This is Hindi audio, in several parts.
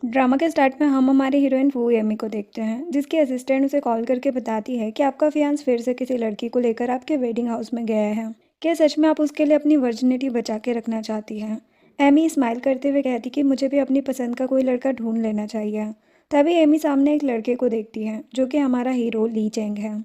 ड्रामा के स्टार्ट में हम हमारे हीरोइन फू एमी को देखते हैं, जिसकी असिस्टेंट उसे कॉल करके बताती है कि आपका फियांस फिर से किसी लड़की को लेकर आपके वेडिंग हाउस में गया है। क्या सच में आप उसके लिए अपनी वर्जिनिटी बचा के रखना चाहती हैं? एमी स्माइल करते हुए कहती कि मुझे भी अपनी पसंद का कोई लड़का ढूंढ लेना चाहिए। तभी एमी सामने एक लड़के को देखती है जो कि हमारा हीरो ली चेंग है।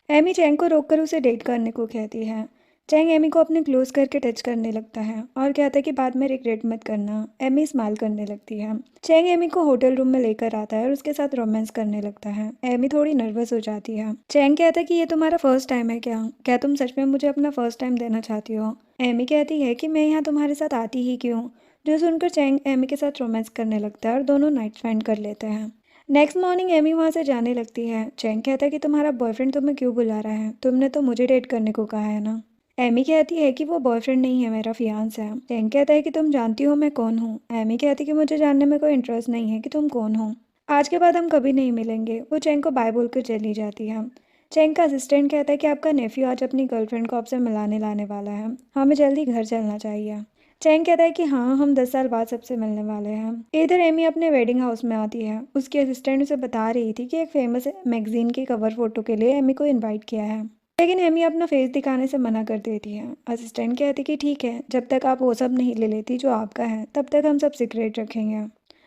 एमी चैंग को रोककर उसे डेट करने को कहती है। चैंग एमी को अपने क्लोज करके टच करने लगता है और कहता है कि बाद में रिग्रेट मत करना। एमी स्माइल करने लगती है। चैंग एमी को होटल रूम में लेकर आता है और उसके साथ रोमांस करने लगता है। एमी थोड़ी नर्वस हो जाती है। चैंग कहता है कि ये तुम्हारा फर्स्ट टाइम है क्या? क्या तुम सच में मुझे अपना फर्स्ट टाइम देना चाहती हो? एमी कहती है कि मैं यहाँ तुम्हारे साथ आती ही क्यों। जो सुनकर चैंग एमी के साथ रोमांस करने लगता है और दोनों नाइट स्पेंड कर लेते हैं। नेक्स्ट मॉर्निंग एमी वहाँ से जाने लगती है। चैंग कहता है कि तुम्हारा बॉयफ्रेंड तुम्हें क्यों बुला रहा है? तुमने तो मुझे डेट करने को कहा है ना। एमी कहती है कि वो बॉयफ्रेंड नहीं है, मेरा फियांस है। चैंग कहता है कि तुम जानती हो मैं कौन हूँ? एमी कहती है कि मुझे जानने में कोई इंटरेस्ट नहीं है कि तुम कौन हो। आज के बाद हम कभी नहीं मिलेंगे। वो चैंग को बाय बोलकर चली जाती है। चैंग का असिस्टेंट कहता है कि आपका नेफ्यू आज अपनी गर्लफ्रेंड को आपसे मिलाने लाने वाला है, हमें जल्दी घर चलना चाहिए। चैंग कहता है कि हाँ, हम 10 साल बाद सबसे मिलने वाले हैं। इधर एमी अपने वेडिंग हाउस में आती है। उसकी असिस्टेंट उसे बता रही थी कि एक फेमस मैगजीन की कवर फोटो के लिए एमी को इनवाइट किया है, लेकिन एमी अपना फेस दिखाने से मना कर देती है। असिस्टेंट कहती कि ठीक है, जब तक आप वो सब नहीं ले लेती जो आपका है तब तक हम सब सीक्रेट रखेंगे।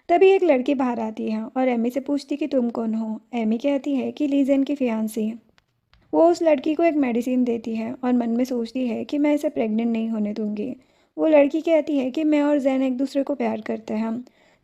तभी एक लड़की बाहर आती है और एमी से पूछती कि तुम कौन हो। एमी कहती है कि लीजेन की फियांसी। वो उस लड़की को एक मेडिसिन देती है और मन में सोचती है कि मैं इसे प्रेग्नेंट नहीं होने दूंगी। वो लड़की कहती है कि मैं और जैन एक दूसरे को प्यार करते हैं।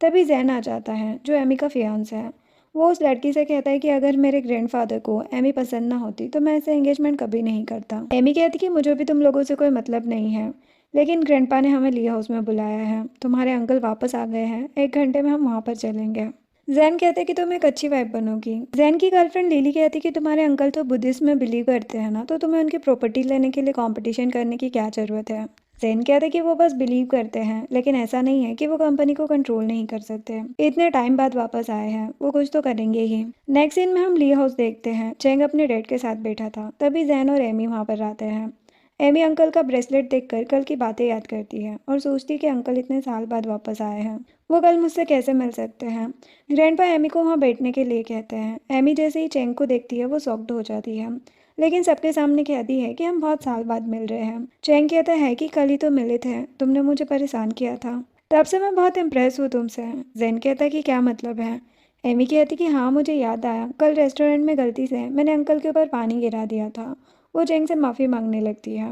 तभी जैन आ जाता है जो एमी का फियांस है। वो उस लड़की से कहता है कि अगर मेरे ग्रैंडफादर को एमी पसंद ना होती तो मैं ऐसे एंगेजमेंट कभी नहीं करता। एमी कहती कि मुझे भी तुम लोगों से कोई मतलब नहीं है, लेकिन ग्रैंडपा ने हमें ली हाउस में बुलाया है। तुम्हारे अंकल वापस आ गए हैं, 1 घंटे में हम वहाँ पर चलेंगे। जैन कहते कि तुम एक अच्छी वाइफ बनोगी। जैन की गर्लफ्रेंड लिली कहती कि तुम्हारे अंकल तो बुद्धिज्म में बिलीव करते हैं ना, तो तुम्हें उनकी प्रॉपर्टी लेने के लिए कंपटीशन करने की क्या जरूरत है। जैन कहते कि वो बस बिलीव करते हैं, लेकिन ऐसा नहीं है कि वो कंपनी को कंट्रोल नहीं कर सकते। इतने टाइम बाद वापस आए हैं, वो कुछ तो करेंगे ही। नेक्स्ट सीन में हम ली हाउस देखते हैं। चैंग अपने डैड के साथ बैठा था, तभी जैन और एमी वहां पर आते हैं। एमी अंकल का ब्रेसलेट देखकर कल की बातें याद करती है और सोचती कि अंकल इतने साल बाद वापस आए हैं, वो कल मुझसे कैसे मिल सकते हैं। ग्रैंडपा एमी को वहाँ बैठने के लिए कहते हैं। एमी जैसे ही चैंग को देखती है वो शॉक्ड हो जाती है, लेकिन सबके सामने कहती है कि हम बहुत साल बाद मिल रहे हैं। चैंग कहता है कि कल ही तो मिले थे, तुमने मुझे परेशान किया था, तब से मैं बहुत इम्प्रेस हूँ तुमसे। जैन कहता है कि क्या मतलब है। एमी कहती कि हाँ, मुझे याद आया, कल रेस्टोरेंट में गलती से मैंने अंकल के ऊपर पानी गिरा दिया था। वो चैंग से माफ़ी मांगने लगती है।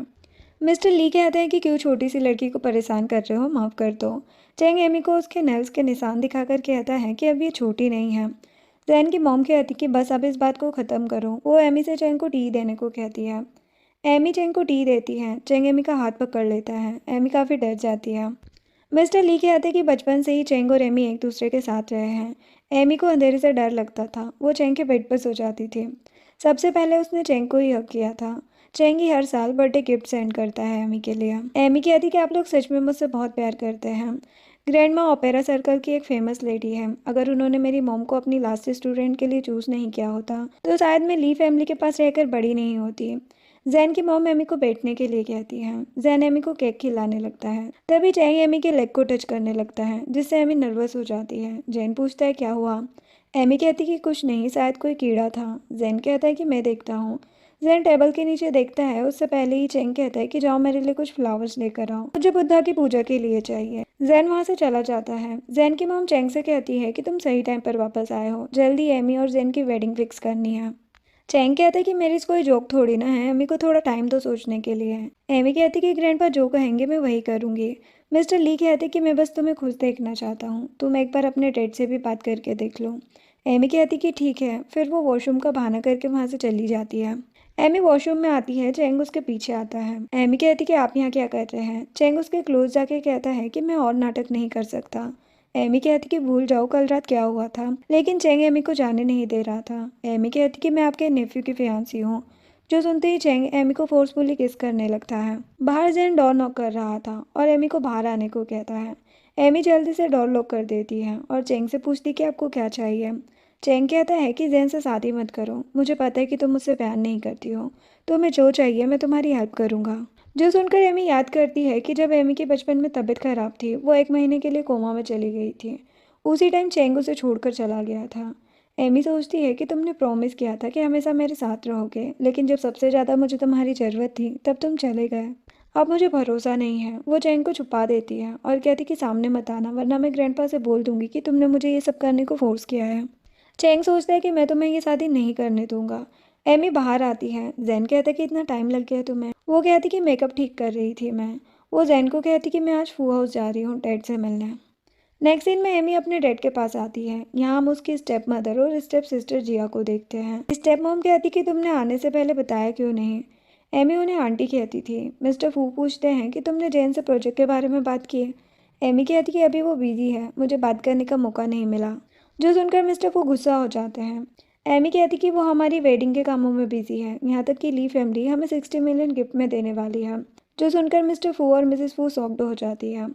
मिस्टर ली कहते हैं कि क्यों छोटी सी लड़की को परेशान कर रहे हो, माफ़ कर दो। चैंग एमी को उसके नेल्स के निशान दिखाकर कहता है कि अब ये छोटी नहीं है। जैन की मॉम कहती कि बस अब इस बात को ख़त्म करो। वो एमी से चैंग को टी देने को कहती है। एमी चैंग को टी देती है। चैंग एमी का हाथ पकड़ लेता है। एमी काफ़ी डर जाती है। मिस्टर ली कहते हैं कि बचपन से ही चैंग और एमी एक दूसरे के साथ रहे हैं। एमी को अंधेरे से डर लगता था, वो चैंग के बेड पर सो जाती थी। सबसे पहले उसने चैंग को ही हक किया था। चैंग ही हर साल बर्थडे गिफ्ट सेंड करता है एमी के लिए। एमी कहती कि आप लोग सच में मुझसे बहुत प्यार करते हैं। ग्रैंड माँ ओपेरा सर्कल की एक फेमस लेडी है। अगर उन्होंने मेरी मॉम को अपनी लास्ट स्टूडेंट के लिए चूज़ नहीं किया होता तो शायद मैं ली फैमिली के पास रहकर बड़ी नहीं होती। जैन की मॉम एमी को बैठने के लिए कहती है। जैन एमी को केक खिलाने लगता है। तभी चैंग एमी के लेग को टच करने लगता है, जिससे एमी नर्वस हो जाती है। जैन पूछता है क्या हुआ। एमी कहती कि कुछ नहीं, शायद कोई कीड़ा था। जैन कहता है कि मैं देखता हूँ। जैन टेबल के नीचे देखता है। उससे पहले ही चैंग कहता है कि जाओ मेरे लिए कुछ फ्लावर्स लेकर आओ, मुझे बुद्धा की पूजा के लिए चाहिए। जैन वहां से चला जाता है। जैन की मॉम चैंग से कहती है कि तुम सही टाइम पर वापस आए हो, जल्दी एमी और जैन की वेडिंग फिक्स करनी है। चैंग कहता है कि मेरी कोई जोक थोड़ी ना है, एमी को थोड़ा टाइम तो सोचने के लिए है। एमी कहती कि ग्रैंडपा जो कहेंगे मैं वही करूंगी। मिस्टर ली कहते कि मैं बस तुम्हें खुश देखना चाहता हूँ, तुम एक बार अपने डैड से भी बात करके देख लो। एमी कहती कि ठीक है। फिर वो वॉशरूम का बहाना करके वहां से चली जाती है। एमी वॉशरूम में आती है। चैंग उसके पीछे आता है। एमी कहती कि आप यहाँ क्या कर रहे हैं। चैंग उसके क्लोज जाके कहता है कि मैं और नाटक नहीं कर सकता। एमी कहती कि भूल जाओ कल रात क्या हुआ था, लेकिन चैंग एमी को जाने नहीं दे रहा था। एमी कहती कि मैं आपके नेफ्यू की फियांसी हूँ। जो सुनते ही चैंग एमी को फोर्सफुली किस करने लगता है। बाहर जैन डोर नॉक कर रहा था और एमी को बाहर आने को कहता है। एमी जल्दी से डोर लॉक कर देती है और चैंग से पूछती कि आपको क्या चाहिए। चैंग कहता है कि जैन से शादी मत करो, मुझे पता है कि तुम मुझसे प्यार नहीं करती हो, तुम्हें जो चाहिए मैं तुम्हारी हेल्प करूंगा। जो सुनकर एमी याद करती है कि जब एमी की बचपन में तबीयत खराब थी, वो 1 महीने के लिए कोमा में चली गई थी। उसी टाइम चेंग उसे छोड़कर चला गया था। एमी सोचती है कि तुमने प्रॉमिस किया था कि हमेशा मेरे साथ रहोगे, लेकिन जब सबसे ज़्यादा मुझे तुम्हारी ज़रूरत थी तब तुम चले गए। अब मुझे भरोसा नहीं है। वो चेंग को छुपा देती है और कहती कि सामने मत आना, वरना मैं ग्रैंडपा से बोल दूंगी कि तुमने मुझे ये सब करने को फोर्स किया है। चेंग सोचता है कि मैं तुम्हें ये शादी नहीं करने दूंगा। एमी बाहर आती है। जैन कहता है कि इतना टाइम लग गया तुम्हें। वो कहती कि मेकअप ठीक कर रही थी मैं। वो जैन को कहती कि मैं आज फू हाउस जा रही हूँ डैड से मिलने। नेक्स्ट सीन में एमी अपने डैड के पास आती है। यहाँ हम उसकी स्टेप मदर और स्टेप सिस्टर जिया को देखते हैं। स्टेप मॉम कहती कि तुमने आने से पहले बताया क्यों नहीं। एमी उन्हें आंटी कहती थी। मिस्टर फू पूछते हैं कि तुमने जैन से प्रोजेक्ट के बारे में बात की। एमी कहती कि अभी वो बिजी है, मुझे बात करने का मौका नहीं मिला। जो सुनकर मिस्टर फू गुस्सा हो जाते हैं। एमी कहती कि वो हमारी वेडिंग के कामों में बिजी है, यहाँ तक कि ली फैमिली हमें 60 मिलियन गिफ्ट में देने वाली है। जो सुनकर मिस्टर फू और मिसेस फू शॉक्ड हो जाती है।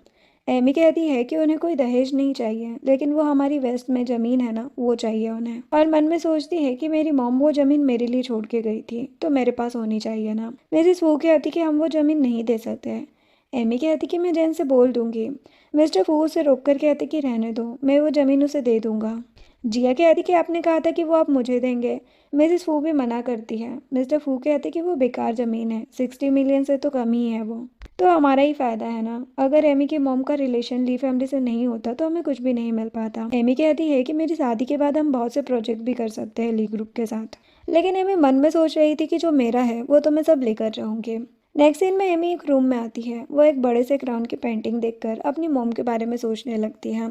एमी कहती है कि उन्हें कोई दहेज नहीं चाहिए, लेकिन वो हमारी वेस्ट में ज़मीन है ना, वो चाहिए उन्हें। और मन में सोचती है कि मेरी मॉम वो ज़मीन मेरे लिए छोड़ के गई थी, तो मेरे पास होनी चाहिए ना। मिसेस वू कहती कि हम वो ज़मीन नहीं दे सकते। एमी कहती कि मैं जैन से बोल दूंगी। मिस्टर फू उसे रोक कर कहते कि रहने दो, मैं वो ज़मीन उसे दे दूंगा। जिया कहती कि आपने कहा था कि वो आप मुझे देंगे। मिसेस फू भी मना करती है। मिस्टर फू कहते कि वो बेकार ज़मीन है, 60 मिलियन से तो कम ही है वो, तो हमारा ही फायदा है ना। अगर एमी के मॉम का रिलेशन ली फैमिली से नहीं होता तो हमें कुछ भी नहीं मिल पाता। एमी कहती है कि मेरी शादी के बाद हम बहुत से प्रोजेक्ट भी कर सकते हैं ली ग्रुप के साथ, लेकिन एमी मन में सोच रही थी कि जो मेरा है वो तो मैं सब लेकर रहूंगी। नेक्स्ट सीन में एमी एक रूम में आती है। वो एक बड़े से क्राउन की पेंटिंग देखकर अपनी मॉम के बारे में सोचने लगती है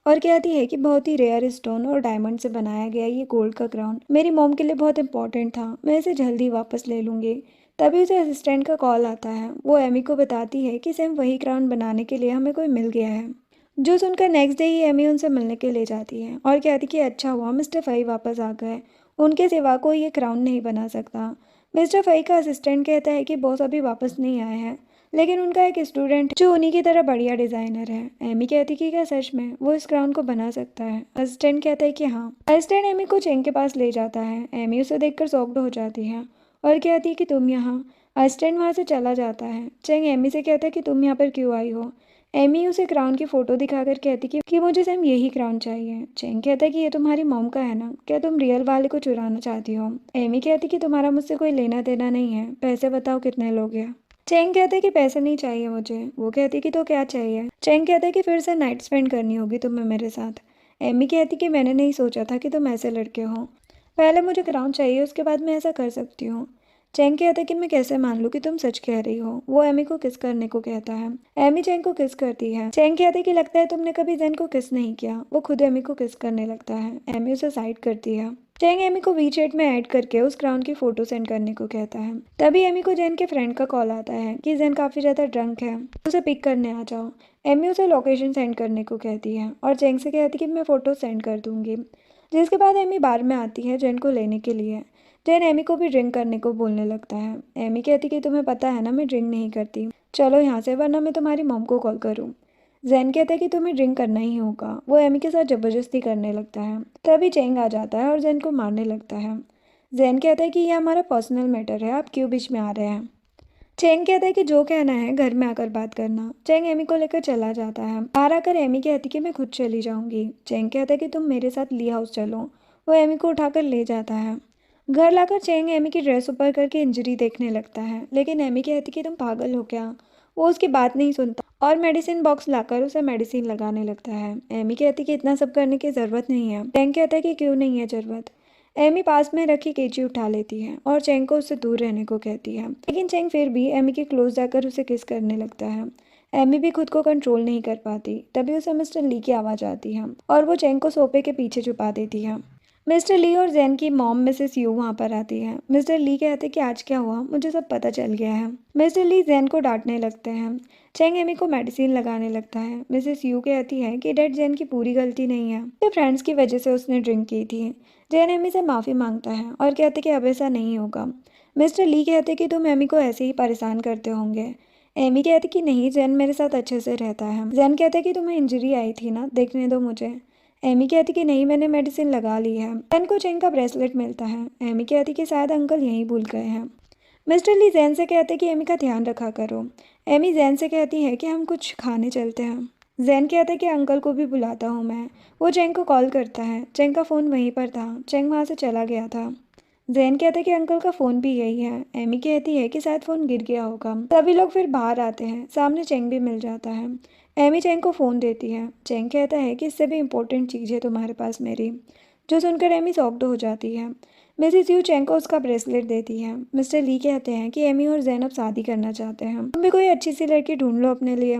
और कहती है कि बहुत ही रेयर स्टोन और डायमंड से बनाया गया ये गोल्ड का क्राउन मेरी मॉम के लिए बहुत इंपॉर्टेंट था, मैं इसे जल्दी वापस ले लूंगी। तभी उसे असिस्टेंट का कॉल आता है। वो एमी को बताती है कि सेम वही क्राउन बनाने के लिए हमें कोई मिल गया है। जो सुनकर नेक्स्ट डे ही एमी उनसे मिलने के लिए जाती है और कहती कि अच्छा हुआ मिस्टर फई वापस आ गए, उनके सिवा कोई ये क्राउन नहीं बना सकता। मिस्टर फई का असिस्टेंट कहता है कि बॉस अभी वापस नहीं आए हैं, लेकिन उनका एक स्टूडेंट जो उन्हीं की तरह बढ़िया डिजाइनर है। एमी कहती कि क्या सच में वो इस क्राउन को बना सकता है। असिस्टेंट कहता है कि हाँ। असिस्टेंट एमी को चेंग के पास ले जाता है। एमी उसे देखकर शॉक्ड हो जाती है और कहती है कि तुम यहाँ। असिस्टेंट वहाँ से चला जाता है। चेंग एमी से कहता है कि तुम यहाँ पर क्यों आई हो। एमी उसे क्राउन की फोटो दिखाकर कहती कि मुझे सेम यही क्राउन चाहिए। चेंग कहता है कि ये तुम्हारी मॉम का है ना, क्या तुम रियल वाले को चुराना चाहती हो। एमी कहती कि तुम्हारा मुझसे कोई लेना देना नहीं है, पैसे बताओ कितने लोगे। चेंग कहते हैं कि पैसे नहीं चाहिए मुझे। वो कहती कि तो क्या चाहिए। चेंग कहते हैं कि फिर से नाइट स्पेंड करनी होगी तुम्हें मेरे साथ। एमी कहती कि मैंने नहीं सोचा था कि तुम ऐसे लड़के हो, पहले मुझे क्राउन चाहिए, उसके बाद मैं ऐसा कर सकती हूँ। चेंग कहता है कि मैं कैसे मान लूँ कि तुम सच कह रही हो। वो एमी को किस करने को कहता है। एमी चेंग को किस करती है। चेंग कहते कि लगता है तुमने कभी जेन को किस नहीं किया। वो खुद एमी को किस करने लगता है। एमी उसे साइड करती है। चेंग एमी को वीचैट में ऐड करके उस क्राउन की फोटो सेंड करने को कहता है। तभी एमी को जेन के फ्रेंड का कॉल आता है कि जेन काफी ज्यादा ड्रंक है, उसे पिक करने आ जाओ। एमी उसे लोकेशन सेंड करने को कहती है और चेंग से कहती कि मैं फोटो सेंड कर दूंगी। जिसके बाद एमी बार में आती है जेन को लेने के लिए। जेन एमी को भी ड्रिंक करने को बोलने लगता है। एमी कहती कि तुम्हें पता है ना मैं ड्रिंक नहीं करती, चलो यहाँ से वरना मैं तुम्हारी मॉम को कॉल करूँ। जैन कहता है कि तुम्हें ड्रिंक करना ही होगा। वो एमी के साथ जबरदस्ती करने लगता है। तभी चेंग आ जाता है और जैन को मारने लगता है। जैन कहता है कि ये हमारा पर्सनल मैटर है, आप क्यों बीच में आ रहे हैं। चेंग कहता है कि जो कहना है घर में आकर बात करना। चेंग एमी को लेकर चला जाता है। बाहर आकर एमी कहती कि मैं खुद चली जाऊंगी। चेंग कहता है कि तुम मेरे साथ ली हाउस चलो। वो एमी को उठाकर ले जाता है। घर लाकर चेंग एमी की ड्रेस ऊपर करके इंजरी देखने लगता है, लेकिन एमी कहती कि तुम पागल हो क्या। वो उसकी बात नहीं सुनता और मेडिसिन बॉक्स लाकर उसे मेडिसिन लगाने लगता है। एमी कहती कि इतना सब करने की जरूरत नहीं है। चेंग कहता है कि क्यों नहीं है जरूरत। एमी पास में रखी कैंची उठा लेती है और चेंग को उससे दूर रहने को कहती है, लेकिन चेंग फिर भी एमी के क्लोज जाकर उसे किस करने लगता है। एमी भी खुद को कंट्रोल नहीं कर पाती। तभी उसे मिस्टर ली की आवाज़ आती है और वो चेंग को सोफे के पीछे छुपा देती है। मिस्टर ली और जैन की मॉम मिसेस यू वहाँ पर आती है। मिस्टर ली कहते कि आज क्या हुआ, मुझे सब पता चल गया है। मिस्टर ली जैन को डांटने लगते हैं। चेंग एमी को मेडिसिन लगाने लगता है। मिसेस यू कहती है कि डैड जैन की पूरी गलती नहीं है, तो फ्रेंड्स की वजह से उसने ड्रिंक की थी। जैन एमी से माफ़ी मांगता है और कहते कि अब ऐसा नहीं होगा। मिस्टर ली कहते कि तुम एमी को ऐसे ही परेशान करते होंगे। एमी कहती कि नहीं, जैन मेरे साथ अच्छे से रहता है। जैन कहते कि तुम्हें इंजरी आई थी ना, देखने दो मुझे। एमी कहती कि नहीं, मैंने मेडिसिन लगा ली है। जैन को चेंग का ब्रेसलेट मिलता है। एमी कहती कि शायद अंकल यहीं भूल गए हैं। मिस्टर ली जैन से कहते कि एमी का ध्यान रखा करो। एमी जैन से कहती है कि हम कुछ खाने चलते हैं। जैन कहता है कि अंकल को भी बुलाता हूँ मैं। वो चेंग को कॉल करता है। चेंग का फ़ोन वहीं पर था। चेंग वहाँ से चला गया था। जैन कहता है कि अंकल का फ़ोन भी यही है। एमी कहती है कि शायद फ़ोन गिर गया होगा। सभी लोग फिर बाहर आते हैं। सामने चेंग भी मिल जाता है। एमी चेंग को फ़ोन देती है। चेंग कहता है कि इससे भी इम्पोर्टेंट चीज़ है तुम्हारे पास मेरी। जो सुनकर एमी शॉक्ड हो जाती है। मिसेस यू चेंग को उसका ब्रेसलेट देती है। मिस्टर ली कहते हैं कि एमी और जैन अब शादी करना चाहते हैं। तुम भी कोई अच्छी सी लड़की ढूंढ लो अपने लिए।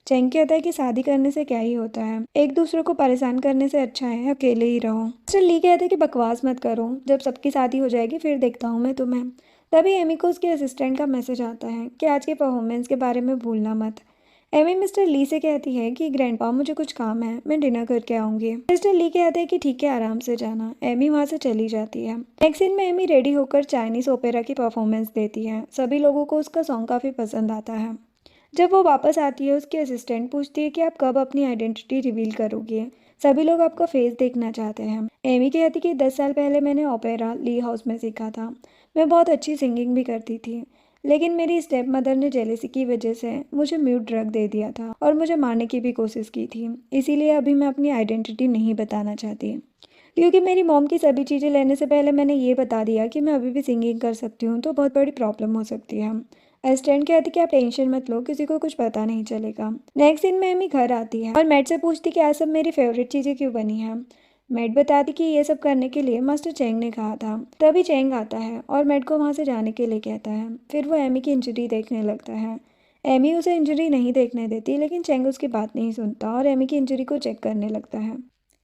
चेंग कहता है कि शादी करने से क्या ही होता है, एक दूसरे को परेशान करने से अच्छा है अकेले ही रहो। मिस्टर ली कहते हैं कि बकवास मत करो, जब सबकी शादी हो जाएगी फिर देखता हूँ मैं तुम्हें। तभी एमी को उसके असिस्टेंट का मैसेज आता है कि आज के परफॉर्मेंस के बारे में भूलना मत। एमी मिस्टर ली से कहती है कि ग्रैंडपा मुझे कुछ काम है, मैं डिनर करके आऊंगी। मिस्टर ली कहते हैं कि ठीक है आराम से जाना। एमी वहाँ से चली जाती है। नेक्स्ट सीन में एमी रेडी होकर चाइनीज ओपेरा की परफॉर्मेंस देती है। सभी लोगों को उसका सॉन्ग काफ़ी पसंद आता है। जब वो वापस आती है उसकी असिस्टेंट पूछती है कि आप कब अपनी आइडेंटिटी रिवील करोगे, सभी लोग आपका फेस देखना चाहते हैं। एमी कहती कि 10 साल पहले मैंने ओपेरा ली हाउस में सीखा था। मैं बहुत अच्छी सिंगिंग भी करती थी, लेकिन मेरी स्टेप मदर ने जेलेसी की वजह से मुझे म्यूट ड्रग दे दिया था और मुझे मारने की भी कोशिश की थी। इसीलिए अभी मैं अपनी आइडेंटिटी नहीं बताना चाहती, क्योंकि मेरी मॉम की सभी चीज़ें लेने से पहले मैंने ये बता दिया कि मैं अभी भी सिंगिंग कर सकती हूँ, तो बहुत बड़ी प्रॉब्लम हो सकती है। असिस्टेंट कहती कि आप टेंशन मत लो, किसी को कुछ पता नहीं चलेगा। नेक्स्ट दिन में एमी घर आती है और मैट से पूछती कि आज सब मेरी फेवरेट चीज़ें क्यों बनी हैं। मैट बताती कि ये सब करने के लिए मास्टर चेंग ने कहा था। तभी चेंग आता है और मैट को वहाँ से जाने के लिए कहता है। फिर वो एमी की इंजरी देखने लगता है। एमी उसे इंजरी नहीं देखने देती, लेकिन चेंग उसकी बात नहीं सुनता और एमी की इंजरी को चेक करने लगता है।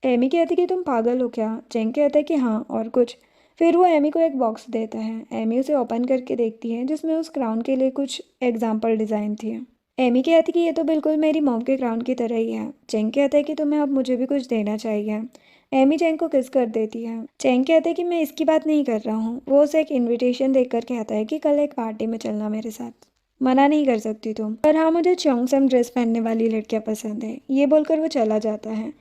एमी कहती कि तुम पागल हो क्या? चेंग कहता है कि हाँ, और कुछ। फिर वो एमी को एक बॉक्स देता है। एमी उसे ओपन करके देखती है, जिसमें उस क्राउन के लिए कुछ एग्जाम्पल डिज़ाइन थी। एमी कहती कि ये तो बिल्कुल मेरी मॉम के क्राउन की तरह ही है। चेंग कहता है कि तुम्हें अब मुझे भी कुछ देना चाहिए। एमी चेंग को किस कर देती है। चेंग कहते हैं कि मैं इसकी बात नहीं कर रहा हूँ। वो उसे एक इन्विटेशन देकर कहता है कि कल एक पार्टी में चलना मेरे साथ। मना नहीं कर सकती तुम, पर हाँ मुझे चोंगसम ड्रेस पहनने वाली लड़कियाँ पसंद है। ये बोलकर वो चला जाता है।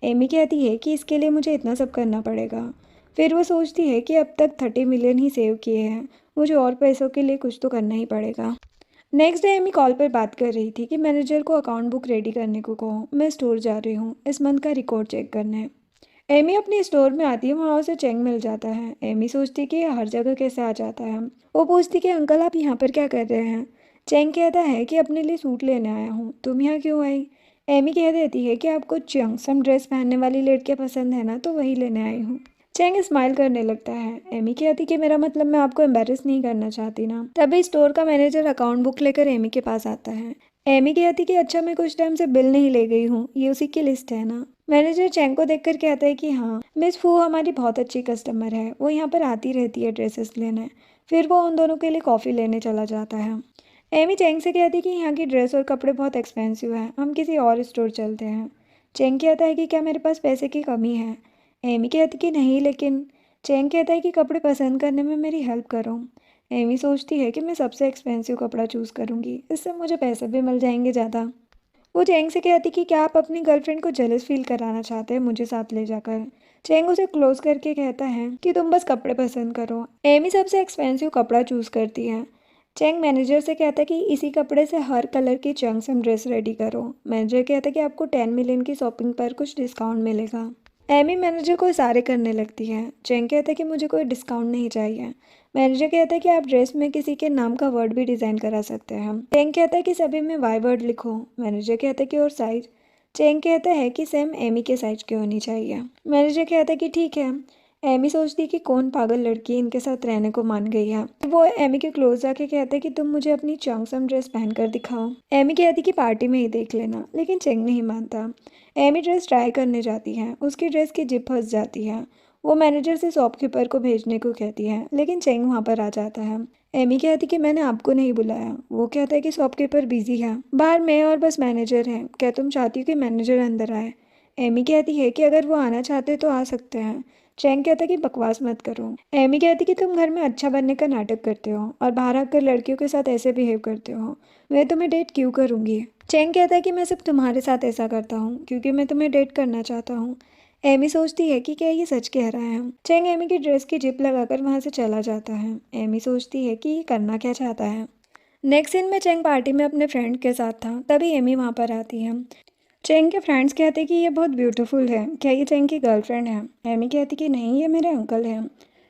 एमी कहती है कि इसके लिए मुझे इतना सब करना पड़ेगा। फिर वो सोचती है कि अब तक 30 मिलियन ही सेव किए हैं, मुझे और पैसों के लिए कुछ तो करना ही पड़ेगा। नेक्स्ट डे एमी कॉल पर बात कर रही थी कि मैनेजर को अकाउंट बुक रेडी करने को कहो, मैं स्टोर जा रही हूँ इस मंथ का रिकॉर्ड चेक करने। एमी अपनी स्टोर में आती है, वहाँ उसे चेंग मिल जाता है। एमी सोचती कि ये हर जगह कैसे आ जाता है। वो पूछती कि अंकल आप यहाँ पर क्या कर रहे हैं। चेंग कहता है कि अपने लिए सूट लेने आया हूँ, तुम यहाँ क्यों आई? एमी कह देती है कि आपको चंगसम ड्रेस पहनने वाली लड़कियाँ पसंद है ना, तो वही लेने आई हूँ। चेंग स्माइल करने लगता है। एमी कहती कि मेरा मतलब मैं आपको एम्बेरस नहीं करना चाहती ना। तभी स्टोर का मैनेजर अकाउंट बुक लेकर एमी के पास आता है। एमी कहती कि अच्छा मैं कुछ टाइम से बिल नहीं ले गई हूँ, ये उसी की लिस्ट है ना। मैनेजर चेंग को देखकर कहता है कि हाँ मिस फू हमारी बहुत अच्छी कस्टमर है, वो यहाँ पर आती रहती है ड्रेसेस लेने। फिर वो उन दोनों के लिए कॉफ़ी लेने चला जाता है। एमी चेंग से कहती कि यहाँ की ड्रेस और कपड़े बहुत एक्सपेंसिव हैं, हम किसी और स्टोर चलते हैं। चेंग कहता है कि क्या मेरे पास पैसे की कमी है? एमी कहती कि नहीं, लेकिन चेंग कहता है कि कपड़े पसंद करने में मेरी हेल्प करो। एमी सोचती है कि मैं सबसे एक्सपेंसिव कपड़ा चूज़ करूँगी, इससे मुझे पैसे भी मिल जाएंगे ज़्यादा। वो चेंग से कहती कि क्या आप अपनी गर्लफ्रेंड को जेलस फील कराना चाहते हैं मुझे साथ ले जाकर। चेंग उसे क्लोज करके कहता है कि तुम बस कपड़े पसंद करो। एमी सबसे एक्सपेंसिव कपड़ा चूज़ करती है। चेंग मैनेजर से कहता है कि इसी कपड़े से हर कलर की चंगसम ड्रेस रेडी करो। मैनेजर कहता है कि आपको 10 मिलियन की शॉपिंग पर कुछ डिस्काउंट मिलेगा। एमी मैनेजर को इशारे करने लगती है। चेंग कहता है कि मुझे कोई डिस्काउंट नहीं चाहिए। मैनेजर कहता है कि आप ड्रेस में किसी के नाम का वर्ड भी डिज़ाइन करा सकते हैं। चेंग कहता है कि सभी में वाई वर्ड लिखो। मैनेजर कहता है कि और साइज। चेंग कहता है कि सेम एमी के साइज की होनी चाहिए। मैनेजर कहता है कि ठीक है। एमी सोचती है कि कौन पागल लड़की इनके साथ रहने को मान गई है। वो एमी के क्लोज जाके कहते हैं कि तुम मुझे अपनी चंगसम ड्रेस पहनकर दिखाओ। एमी कहती कि पार्टी में ही देख लेना, लेकिन चेंग नहीं मानता। एमी ड्रेस ट्राई करने जाती है, उसकी ड्रेस की जिप फंस जाती है। वो मैनेजर से शॉपकीपर को भेजने को कहती है, लेकिन चेंग वहाँ पर आ जाता है। एमी कहती कि मैंने आपको नहीं बुलाया। वो कहता है कि शॉपकीपर बिजी है, बाहर मैं और बस मैनेजर हैं, क्या तुम चाहती हो कि मैनेजर अंदर आए? एमी कहती है कि अगर वो आना चाहते तो आ सकते हैं। चैंग कहता कि बकवास मत करो। एमी कहती कि तुम घर में अच्छा बनने का नाटक करते हो और बाहर आकर लड़कियों के साथ ऐसे बिहेव करते हो, मैं तुम्हें डेट क्यों करूँगी? चैंग कहता है कि मैं सिर्फ तुम्हारे साथ ऐसा करता हूँ क्योंकि मैं तुम्हें डेट करना चाहता हूँ। एमी सोचती है कि क्या ये सच कह रहा है। चैंग एमी की ड्रेस की जिप लगाकर वहाँ से चला जाता है। एमी सोचती है कि ये करना क्या चाहता है। नेक्स्ट सीन में चैंग पार्टी में अपने फ्रेंड के साथ था, तभी एमी वहाँ पर आती है। चेंग के फ्रेंड्स कहते कि ये बहुत ब्यूटीफुल है, क्या ये चेंग की गर्लफ्रेंड है? एमी कहती कि नहीं, ये मेरे अंकल हैं।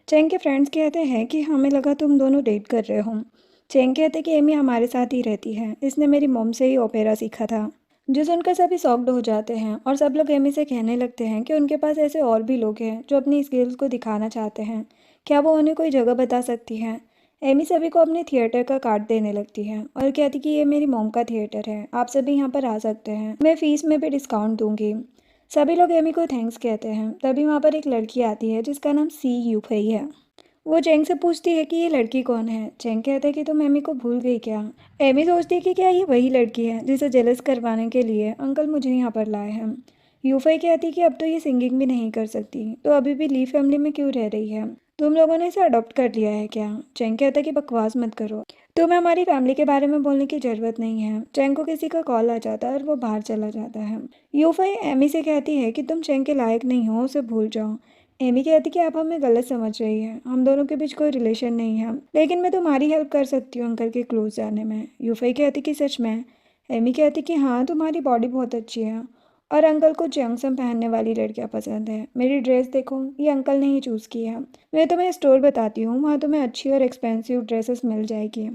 चेंग के फ्रेंड्स कहते हैं कि हमें लगा तुम दोनों डेट कर रहे हो। चेंग कहते कि एमी हमारे साथ ही रहती है, इसने मेरी मॉम से ही ओपेरा सीखा था। जो सुनकर सभी शॉक्ड हो जाते हैं और सब लोग एमी से कहने लगते हैं कि उनके पास ऐसे और भी लोग हैं जो अपनी स्किल्स को दिखाना चाहते हैं, क्या वो उन्हें कोई जगह बता सकती हैं? एमी सभी को अपने थिएटर का कार्ड देने लगती है और कहती कि ये मेरी मॉम का थिएटर है, आप सभी यहाँ पर आ सकते हैं, मैं फीस में भी डिस्काउंट दूंगी। सभी लोग एमी को थैंक्स कहते हैं। तभी वहाँ पर एक लड़की आती है जिसका नाम सी यूफई है। वो चेंग से पूछती है कि ये लड़की कौन है। चेंग कहता है कि तुम एमी को भूल गई क्या? एमी सोचती है कि क्या ये वही लड़की है जिसे जेलस करवाने के लिए अंकल मुझे यहाँ पर लाए हैं। यूफई कहती है कि अब तो ये सिंगिंग भी नहीं कर सकती, तो अभी भी ली फैमिली में क्यों रह रही है? तुम लोगों ने इसे अडॉप्ट कर लिया है क्या? चेंग कहता है कि बकवास मत करो, तुम्हें हमारी फैमिली के बारे में बोलने की ज़रूरत नहीं है। चेंग को किसी का कॉल आ जाता है और वो बाहर चला जाता है। यूफई एमी से कहती है कि तुम चेंग के लायक नहीं हो, उसे भूल जाओ। एमी कहती कि आप हमें गलत समझ रही है, हम दोनों के बीच कोई रिलेशन नहीं है, लेकिन मैं तुम्हारी हेल्प कर सकती हूँ अंकल के क्लोज जाने में। यूफई कहती कि सच में? एमी कहती कि हाँ, तुम्हारी बॉडी बहुत अच्छी है और अंकल को जंगसम पहनने वाली लड़कियाँ पसंद है। मेरी ड्रेस देखो, ये अंकल ने ही चूज़ की है। मैं तुम्हें स्टोर बताती हूँ, वहाँ तुम्हें अच्छी और एक्सपेंसिव ड्रेसेस मिल जाएगी।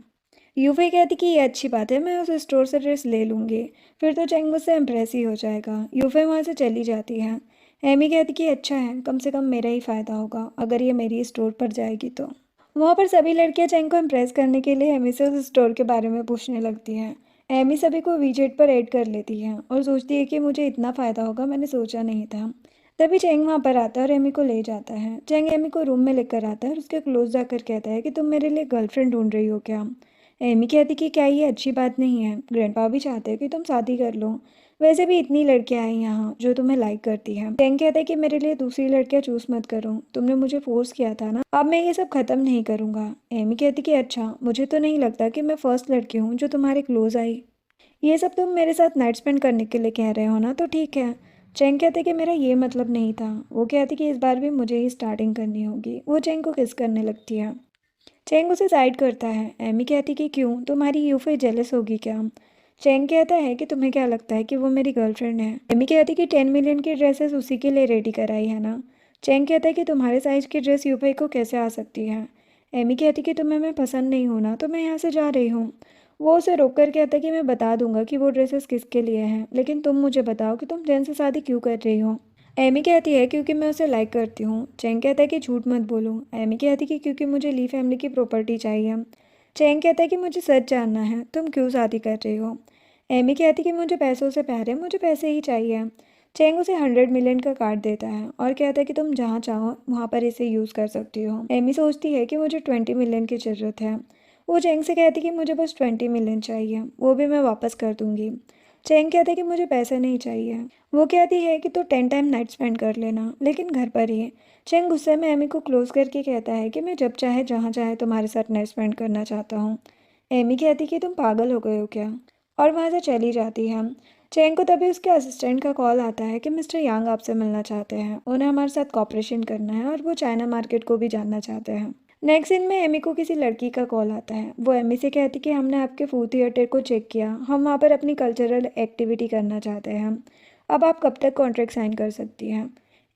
यूफी कहती कि ये अच्छी बात है, मैं उस स्टोर से ड्रेस ले लूँगी, फिर तो चेंग मुझसे इम्प्रेस ही हो जाएगा। यूफी वहाँ से चली जाती है। एमी कहती कि अच्छा है, कम से कम मेरा ही फ़ायदा होगा अगर ये मेरी स्टोर पर जाएगी तो। वहाँ पर सभी लड़कियाँ चेंग को इम्प्रेस करने के लिए एमी से उस स्टोर के बारे में पूछने लगती हैं। एमी सभी को वीजेट पर ऐड कर लेती है और सोचती है कि मुझे इतना फ़ायदा होगा, मैंने सोचा नहीं था। तभी चेंग वहाँ पर आता है और एमी को ले जाता है। चेंग एमी को रूम में लेकर आता है और उसके क्लोज जाकर कहता है कि तुम मेरे लिए गर्लफ्रेंड ढूंढ रही हो क्या? एमी कहती कि क्या ये अच्छी बात नहीं है, ग्रैंडपा भी चाहते हैं कि तुम शादी कर लो, वैसे भी इतनी लड़कियां आई यहाँ जो तुम्हें लाइक करती हैं। चेंग कहता है कि मेरे लिए दूसरी लड़कियां चूज मत करो, तुमने मुझे फोर्स किया था ना, अब मैं ये सब खत्म नहीं करूँगा। एमी कहती कि अच्छा, मुझे तो नहीं लगता कि मैं फर्स्ट लड़की हूँ जो तुम्हारे क्लोज आई। ये सब तुम मेरे साथ नाइट स्पेंड करने के लिए कह रहे हो ना, तो ठीक है। चेंग कहते कि मेरा ये मतलब नहीं था। वो कहती कि इस बार भी मुझे ही स्टार्टिंग करनी होगी। वो चेंग को किस करने लगती है। चेंग उसे साइड करता है। एमी कहती कि क्यों, तुम्हारी यूफी जेलस होगी क्या? चेंग कहता है कि तुम्हें क्या लगता है कि वो मेरी गर्लफ्रेंड है? एमी कहती कि 10 मिलियन की ड्रेसेस उसी के लिए रेडी कराई है ना। चेंग कहता है कि तुम्हारे साइज की ड्रेस यूफी को कैसे आ सकती है? एमी कहती कि तुम्हें मैं पसंद नहीं हूँ ना, तो मैं यहाँ से जा रही हूँ। वो उसे रोक कर कहता कि मैं बता दूंगा कि वो ड्रेसेस किसके लिए हैं, लेकिन तुम मुझे बताओ कि तुम जेन से शादी क्यों कर रही हो? एमी कहती है क्योंकि मैं उसे लाइक करती हूँ। चेंग कहता है कि झूठ मत बोलो। एमी कहती कि क्योंकि मुझे ली फैमिली की प्रॉपर्टी चाहिए। चेंग कहता है कि मुझे सच जानना है, तुम क्यों शादी कर रही हो? एमी कहती कि मुझे पैसों से प्यार है, मुझे पैसे ही चाहिए। चेंग उसे 100 मिलियन का कार्ड देता है और कहता है कि तुम जहाँ चाहो वहाँ पर इसे यूज़ कर सकती हो। एमी सोचती है कि मुझे 20 मिलियन की ज़रूरत है। वो चेंग से कहती कि मुझे बस 20 मिलियन चाहिए, वो भी मैं वापस कर दूंगी। चेंग कहता है कि मुझे पैसे नहीं चाहिए। वो कहती है कि तो 10 टाइम नाइट स्पेंड कर लेना, लेकिन घर पर ही। चेंग गुस्से में एमी को क्लोज करके कहता है कि मैं जब चाहे जहाँ चाहे तुम्हारे साथ नाइट स्पेंड करना चाहता हूँ। एमी कहती कि तुम पागल हो गए हो क्या, और वहाँ से चली जाती है। चेंग को तभी उसके असिस्टेंट का कॉल आता है कि मिस्टर यांग आपसे मिलना चाहते हैं, उन्हें हमारे साथ कॉपरेशन करना है और वो चाइना मार्केट को भी जानना चाहते हैं। नेक्स्ट सीन में एमी को किसी लड़की का कॉल आता है। वो एमी से कहती कि हमने आपके फूड थिएटर को चेक किया, हम वहाँ पर अपनी कल्चरल एक्टिविटी करना चाहते हैं, अब आप कब तक कॉन्ट्रैक्ट साइन कर सकती हैं?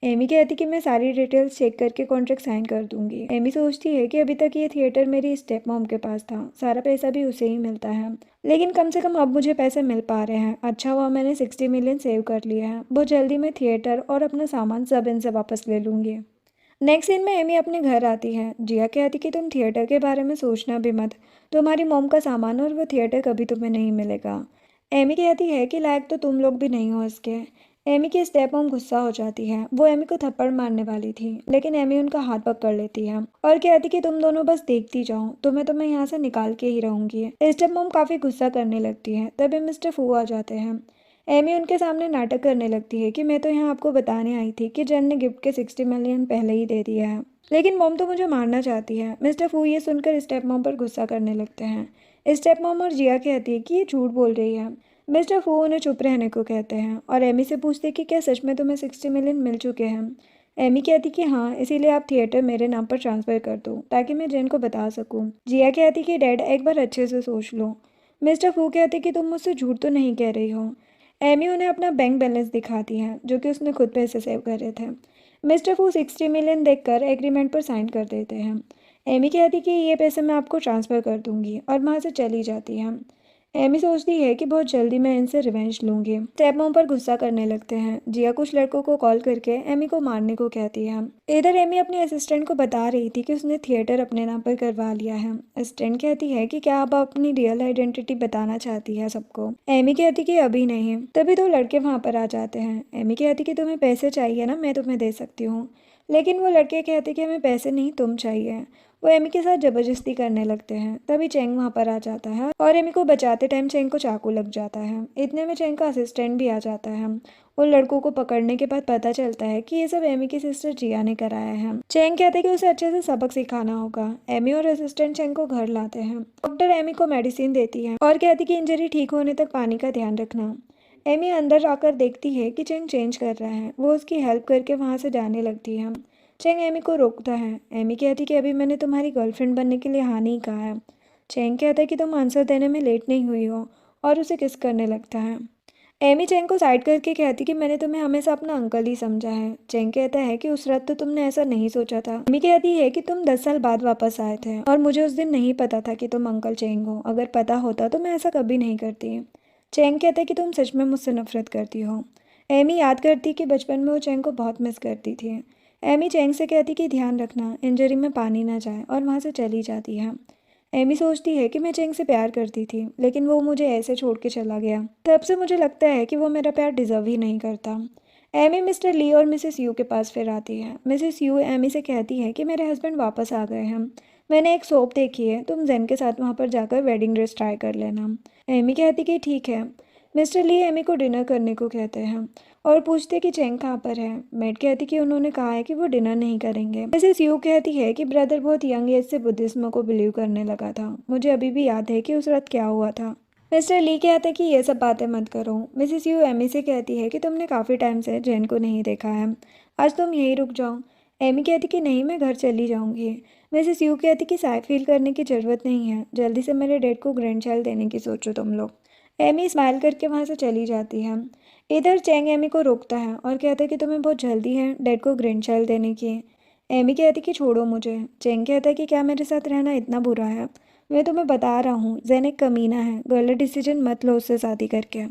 एमी कहती कि मैं सारी डिटेल्स चेक करके कॉन्ट्रैक्ट साइन कर दूंगी। एमी सोचती है कि अभी तक ये थिएटर मेरी स्टेप मॉम के पास था, सारा पैसा भी उसे ही मिलता है, लेकिन कम से कम अब मुझे पैसे मिल पा रहे हैं। अच्छा हुआ मैंने 60 मिलियन सेव कर लिए हैं, बहुत जल्दी मैं थिएटर और अपना सामान सब इनसे वापस ले लूँगी। नेक्स्ट सीन में एमी अपने घर आती है। जिया कहती कि तुम थिएटर के बारे में सोचना भी मत, तुम्हारी मॉम का सामान और वो थिएटर कभी तुम्हें नहीं मिलेगा। एमी कहती है कि लायक तो तुम लोग भी नहीं हो इसके। एमी की स्टेप मॉम गुस्सा हो जाती है। वो एमी को थप्पड़ मारने वाली थी, लेकिन एमी उनका हाथ पकड़ लेती है और कहती कि तुम दोनों बस देखती जाओ, तुम्हें तो मैं यहाँ से निकाल के ही रहूंगी। स्टेप मॉम काफ़ी गुस्सा करने लगती है। तभी मिस्टर फू आ जाते हैं। एमी उनके सामने नाटक करने लगती है कि मैं तो यहाँ आपको बताने आई थी कि जेन ने गिफ्ट के 60 मिलियन पहले ही दे दिया है, लेकिन मॉम तो मुझे मारना चाहती है। मिस्टर फू ये सुनकर स्टेप मॉम पर गुस्सा करने लगते हैं। स्टेप मॉम और जिया कहती है कि ये झूठ बोल रही है। मिस्टर फू उन्हें चुप रहने को कहते हैं और एमी से पूछते कि क्या सच में तुम्हें 60 मिलियन मिल चुके हैं? एमी कहती कि हाँ, इसीलिए आप थिएटर मेरे नाम पर ट्रांसफ़र कर दो ताकि मैं जेन को बता सकूँ। जिया कहती कि डैड एक बार अच्छे से सोच लो। मिस्टर फू कहते कि तुम मुझसे झूठ तो नहीं कह रही हो। एमी उन्हें अपना बैंक बैलेंस दिखाती है जो कि उसने खुद पैसे सेव करे थे। मिस्टर फू 60 मिलियन देखकर एग्रीमेंट पर साइन कर देते हैं। एमी कहती कि ये पैसे मैं आपको ट्रांसफ़र कर दूंगी और वहाँ से चली जाती है। एमी सोचती है कि बहुत जल्दी मैं इनसे रिवेंज लूंगी। स्टेप मॉम पर गुस्सा करने लगते हैं। जिया कुछ लड़कों को कॉल करके एमी को मारने को कहती है। इधर एमी अपने असिस्टेंट को बता रही थी कि उसने थिएटर अपने नाम पर करवा लिया है। असिस्टेंट कहती है कि क्या आप अपनी रियल आइडेंटिटी बताना चाहती है सबको। एमी कहती कि अभी नहीं। तभी दो लड़के वहां पर आ जाते हैं। एमी कहती कि तुम्हें पैसे चाहिए ना, मैं तुम्हें दे सकती हूँ। लेकिन वो लड़के कहते कि हमें पैसे नहीं, तुम चाहिए। वो एमी के साथ जबरदस्ती करने लगते हैं। तभी चेंग वहां पर आ जाता है और एमी को बचाते टाइम चेंग को चाकू लग जाता है। इतने में चेंग का असिस्टेंट भी आ जाता है। उन लड़कों को पकड़ने के बाद पता चलता है कि ये सब एमी की सिस्टर जिया ने कराया है। चेंग कहते हैं कि उसे अच्छे से सबक सिखाना होगा। एमी और असिस्टेंट चेंग को घर लाते हैं। डॉक्टर एमी को मेडिसिन देती है और कहती कि इंजरी ठीक होने तक पानी का ध्यान रखना। एमी अंदर आकर देखती है कि चेंग चेंज कर रहा है। वो उसकी हेल्प करके वहां से जाने लगती है। चेंग एमी को रोकता है। एमी कहती कि अभी मैंने तुम्हारी गर्लफ्रेंड बनने के लिए हाँ नहीं कहा है। चेंग कहता है कि तुम आंसर देने में लेट नहीं हुई हो और उसे किस करने लगता है। एमी चेंग को साइड करके कहती कि मैंने तुम्हें हमेशा अपना अंकल ही समझा है। चेंग कहता है कि उस रात तो तुमने ऐसा नहीं सोचा था। एमी कहती है कि तुम 10 साल बाद वापस आए थे और मुझे उस दिन नहीं पता था कि तुम अंकल चेंग हो। अगर पता होता तो मैं ऐसा कभी नहीं करती। चेंग कहता है कि तुम सच में मुझसे नफरत करती हो। एमी याद करती कि बचपन में वो चेंग को बहुत मिस करती थी। एमी चेंग से कहती कि ध्यान रखना इंजरी में पानी ना जाए और वहाँ से चली जाती है। एमी सोचती है कि मैं चेंग से प्यार करती थी लेकिन वो मुझे ऐसे छोड़ के चला गया। तब से मुझे लगता है कि वो मेरा प्यार डिजर्व ही नहीं करता। एमी मिस्टर ली और मिसेस यू के पास फिर आती है। मिसेस यू एमी से कहती है कि मेरे हस्बैंड वापस आ गए हैं। मैंने एक सोप देखी है, तुम जेन के साथ वहाँ पर जाकर वेडिंग ड्रेस ट्राई कर लेना। एमी कहती कि ठीक है। मिस्टर ली एमी को डिनर करने को कहते हैं और पूछते कि चेंग कहाँ पर है। मेड कहती कि उन्होंने कहा है कि वो डिनर नहीं करेंगे। मिसेस यू कहती है कि ब्रदर बहुत यंग एज से बुद्धिज्म को बिलीव करने लगा था। मुझे अभी भी याद है कि उस रात क्या हुआ था। मिस्टर ली कहते हैं कि ये सब बातें मत करो। मिसेस यू एमी से कहती है कि तुमने काफ़ी टाइम से जैन को नहीं देखा है, आज तुम यहीं रुक जाओ। एमी कहती कि नहीं, मैं घर चली जाऊंगी। मिसेस यू कहती कि सैड फील करने की ज़रूरत नहीं है, जल्दी से मेरे डैड को ग्रैंड चाइल्ड देने की सोचो तुम लोग। एमी स्माइल करके वहाँ से चली जाती है। इधर चैंग एमी को रोकता है और कहता है कि तुम्हें बहुत जल्दी है डैड को ग्रैंड चाइल्ड देने की। एमी कहती कि छोड़ो मुझे। चैंग कहता है कि क्या मेरे साथ रहना इतना बुरा है? मैं तुम्हें बता रहा हूँ जैन एक कमीना है, गलत डिसीजन मत लो उससे शादी करके।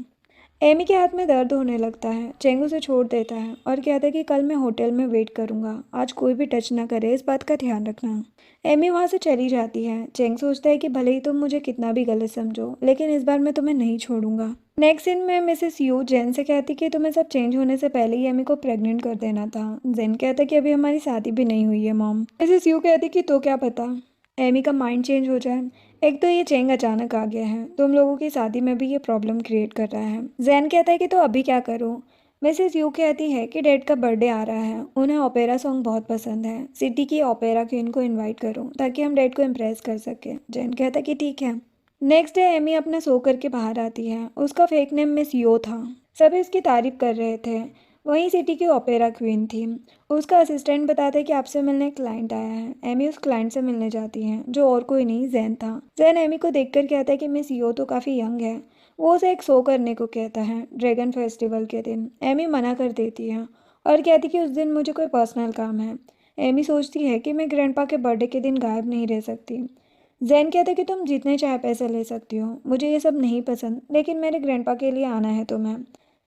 एमी के हाथ में दर्द होने लगता है। चेंग उसे छोड़ देता है और कहता है कि कल मैं होटल में वेट करूंगा, आज कोई भी टच ना करे, इस बात का ध्यान रखना। एमी वहां से चली जाती है। चेंग सोचता है कि भले ही तुम मुझे कितना भी गलत समझो लेकिन इस बार मैं तुम्हें नहीं छोड़ूंगा। नेक्स्ट सीन में मिसेस यू जेन से कहती कि तुम्हें सब चेंज होने से पहले ही एमी को प्रेग्नेंट कर देना था। जेन कहता कि अभी हमारी शादी भी नहीं हुई है मॉम। मिसेस यू कहती कि तो क्या पता एमी का माइंड चेंज हो जाए। एक तो ये चेंग अचानक आ गया है, तुम लोगों की शादी में भी ये प्रॉब्लम क्रिएट कर रहा है। जैन कहता है कि तो अभी क्या करूं। मिसेस यू कहती है कि डैड का बर्थडे आ रहा है, उन्हें ओपेरा सॉन्ग बहुत पसंद है, सिटी की ओपेरा क्वीन को इनवाइट करूं ताकि हम डैड को इम्प्रेस कर सकें। जैन कहता है कि ठीक है। नेक्स्ट डे एमी अपना सो करके बाहर आती है। उसका फेक नेम मिस यो था। सभी इसकी तारीफ कर रहे थे। वहीं सिटी की ओपेरा क्वीन थी। उसका असिस्टेंट बताता है कि आपसे मिलने एक क्लाइंट आया है। एमी उस क्लाइंट से मिलने जाती है जो और कोई नहीं जैन था। जैन एमी को देखकर कहता है कि मिस यो तो काफ़ी यंग है। वो उसे एक शो करने को कहता है ड्रैगन फेस्टिवल के दिन। एमी मना कर देती है और कहती कि उस दिन मुझे कोई पर्सनल काम है। एमी सोचती है कि मैं ग्रैंडपा के बर्थडे के दिन गायब नहीं रह सकती। जैन कहता है कि तुम जितने चाहे पैसे ले सकती हो, मुझे ये सब नहीं पसंद, लेकिन मेरे ग्रैंडपा के लिए आना है तुम्हें।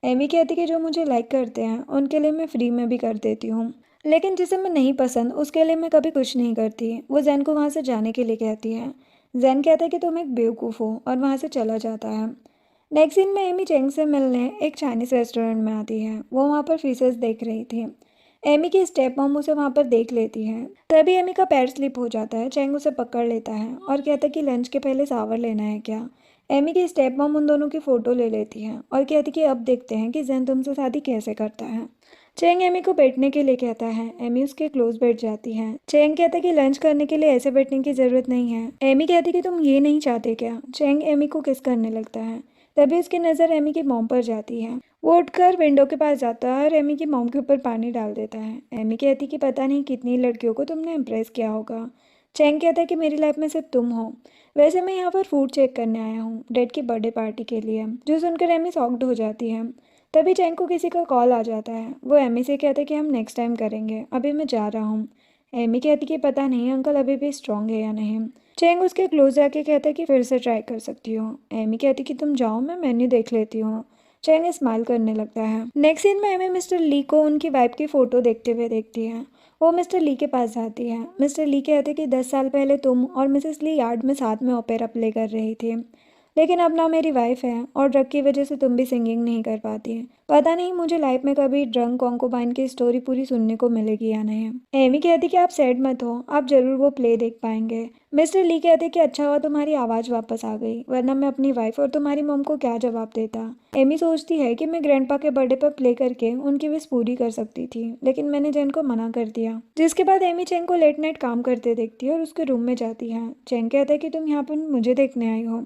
एमी कहती कि जो मुझे लाइक करते हैं उनके लिए मैं फ्री में भी कर देती हूँ, लेकिन जिसे मैं नहीं पसंद उसके लिए मैं कभी कुछ नहीं करती। वो जैन को वहाँ से जाने के लिए कहती है। जैन कहता है कि तुम एक बेवकूफ़ हो और वहाँ से चला जाता है। नेक्स्ट सीन में एमी चेंग से मिलने एक चाइनीज़ रेस्टोरेंट में आती है। वो वहाँ पर फिशेस देख रही थी। एमी की स्टेप मॉम उसे वहाँ पर देख लेती है। तभी एमी का पैर स्लिप हो जाता है। चेंग उसे पकड़ लेता है और कहता है कि लंच के पहले शावर लेना है क्या। एमी की स्टेप मॉम उन दोनों की फ़ोटो ले लेती है और कहती कि अब देखते हैं कि जैन तुमसे शादी कैसे करता है। चेंग एमी को बैठने के लिए कहता है। एमी उसके क्लोज बैठ जाती है। चेंग कहता है कि लंच करने के लिए ऐसे बैठने की ज़रूरत नहीं है। एमी कहती कि तुम ये नहीं चाहते क्या। चेंग एमी को किस करने लगता है। तभी उसकी नज़र एमी की मॉम पर जाती है। वो उठकर विंडो के पास जाता है और एमी की मॉम के ऊपर पानी डाल देता है। एमी कहती कि पता नहीं कितनी लड़कियों को तुमने इम्प्रेस किया होगा। चैंग कहता है कि मेरी लाइफ में सिर्फ तुम हो। वैसे मैं यहाँ पर फूड चेक करने आया हूँ डैड की बर्थडे पार्टी के लिए। जो सुनकर एमी शॉक्ड हो जाती है। तभी चैंग को किसी का कॉल आ जाता है। वो एमी से कहते हैं कि हम नेक्स्ट टाइम करेंगे, अभी मैं जा रहा हूँ। एमी कहती कि पता नहीं अंकल अभी भी स्ट्रांग है या नहीं। चैंग उसके क्लोज जाके कहता है कि फिर से ट्राई कर सकती हो। एमी कहती कि तुम जाओ, मैं मेन्यू देख लेती हूँ। चैंग स्माइल करने लगता है। नेक्स्ट सीन में एमी मिस्टर ली को उनकी वाइफ की फ़ोटो देखते हुए देखती है। वो मिस्टर ली के पास जाती है। मिस्टर ली कहते कि 10 साल पहले तुम और मिसेस ली यार्ड में साथ में ओपेरा प्ले कर रही थी, लेकिन अब ना मेरी वाइफ है और ड्रग की वजह से तुम भी सिंगिंग नहीं कर पाती। पता नहीं मुझे लाइफ में कभी ड्रंक कॉन्कोबाइन की स्टोरी पूरी सुनने को मिलेगी या नहीं। एमी कहती कि आप सैड मत हो, आप जरूर वो प्ले देख पाएंगे। मिस्टर ली कहते कि अच्छा हुआ तुम्हारी आवाज़ वापस आ गई, वरना मैं अपनी वाइफ और तुम्हारी मॉम को क्या जवाब देता। एमी सोचती है कि मैं ग्रैंडपा के बर्थडे पर प्ले करके उनकी विश पूरी कर सकती थी, लेकिन मैंने जेन को मना कर दिया। जिसके बाद एमी चेंग को लेट नाइट काम करते देखती है और उसके रूम में जाती है। चेंग कहता है कि तुम यहाँ पर मुझे देखने आई हो।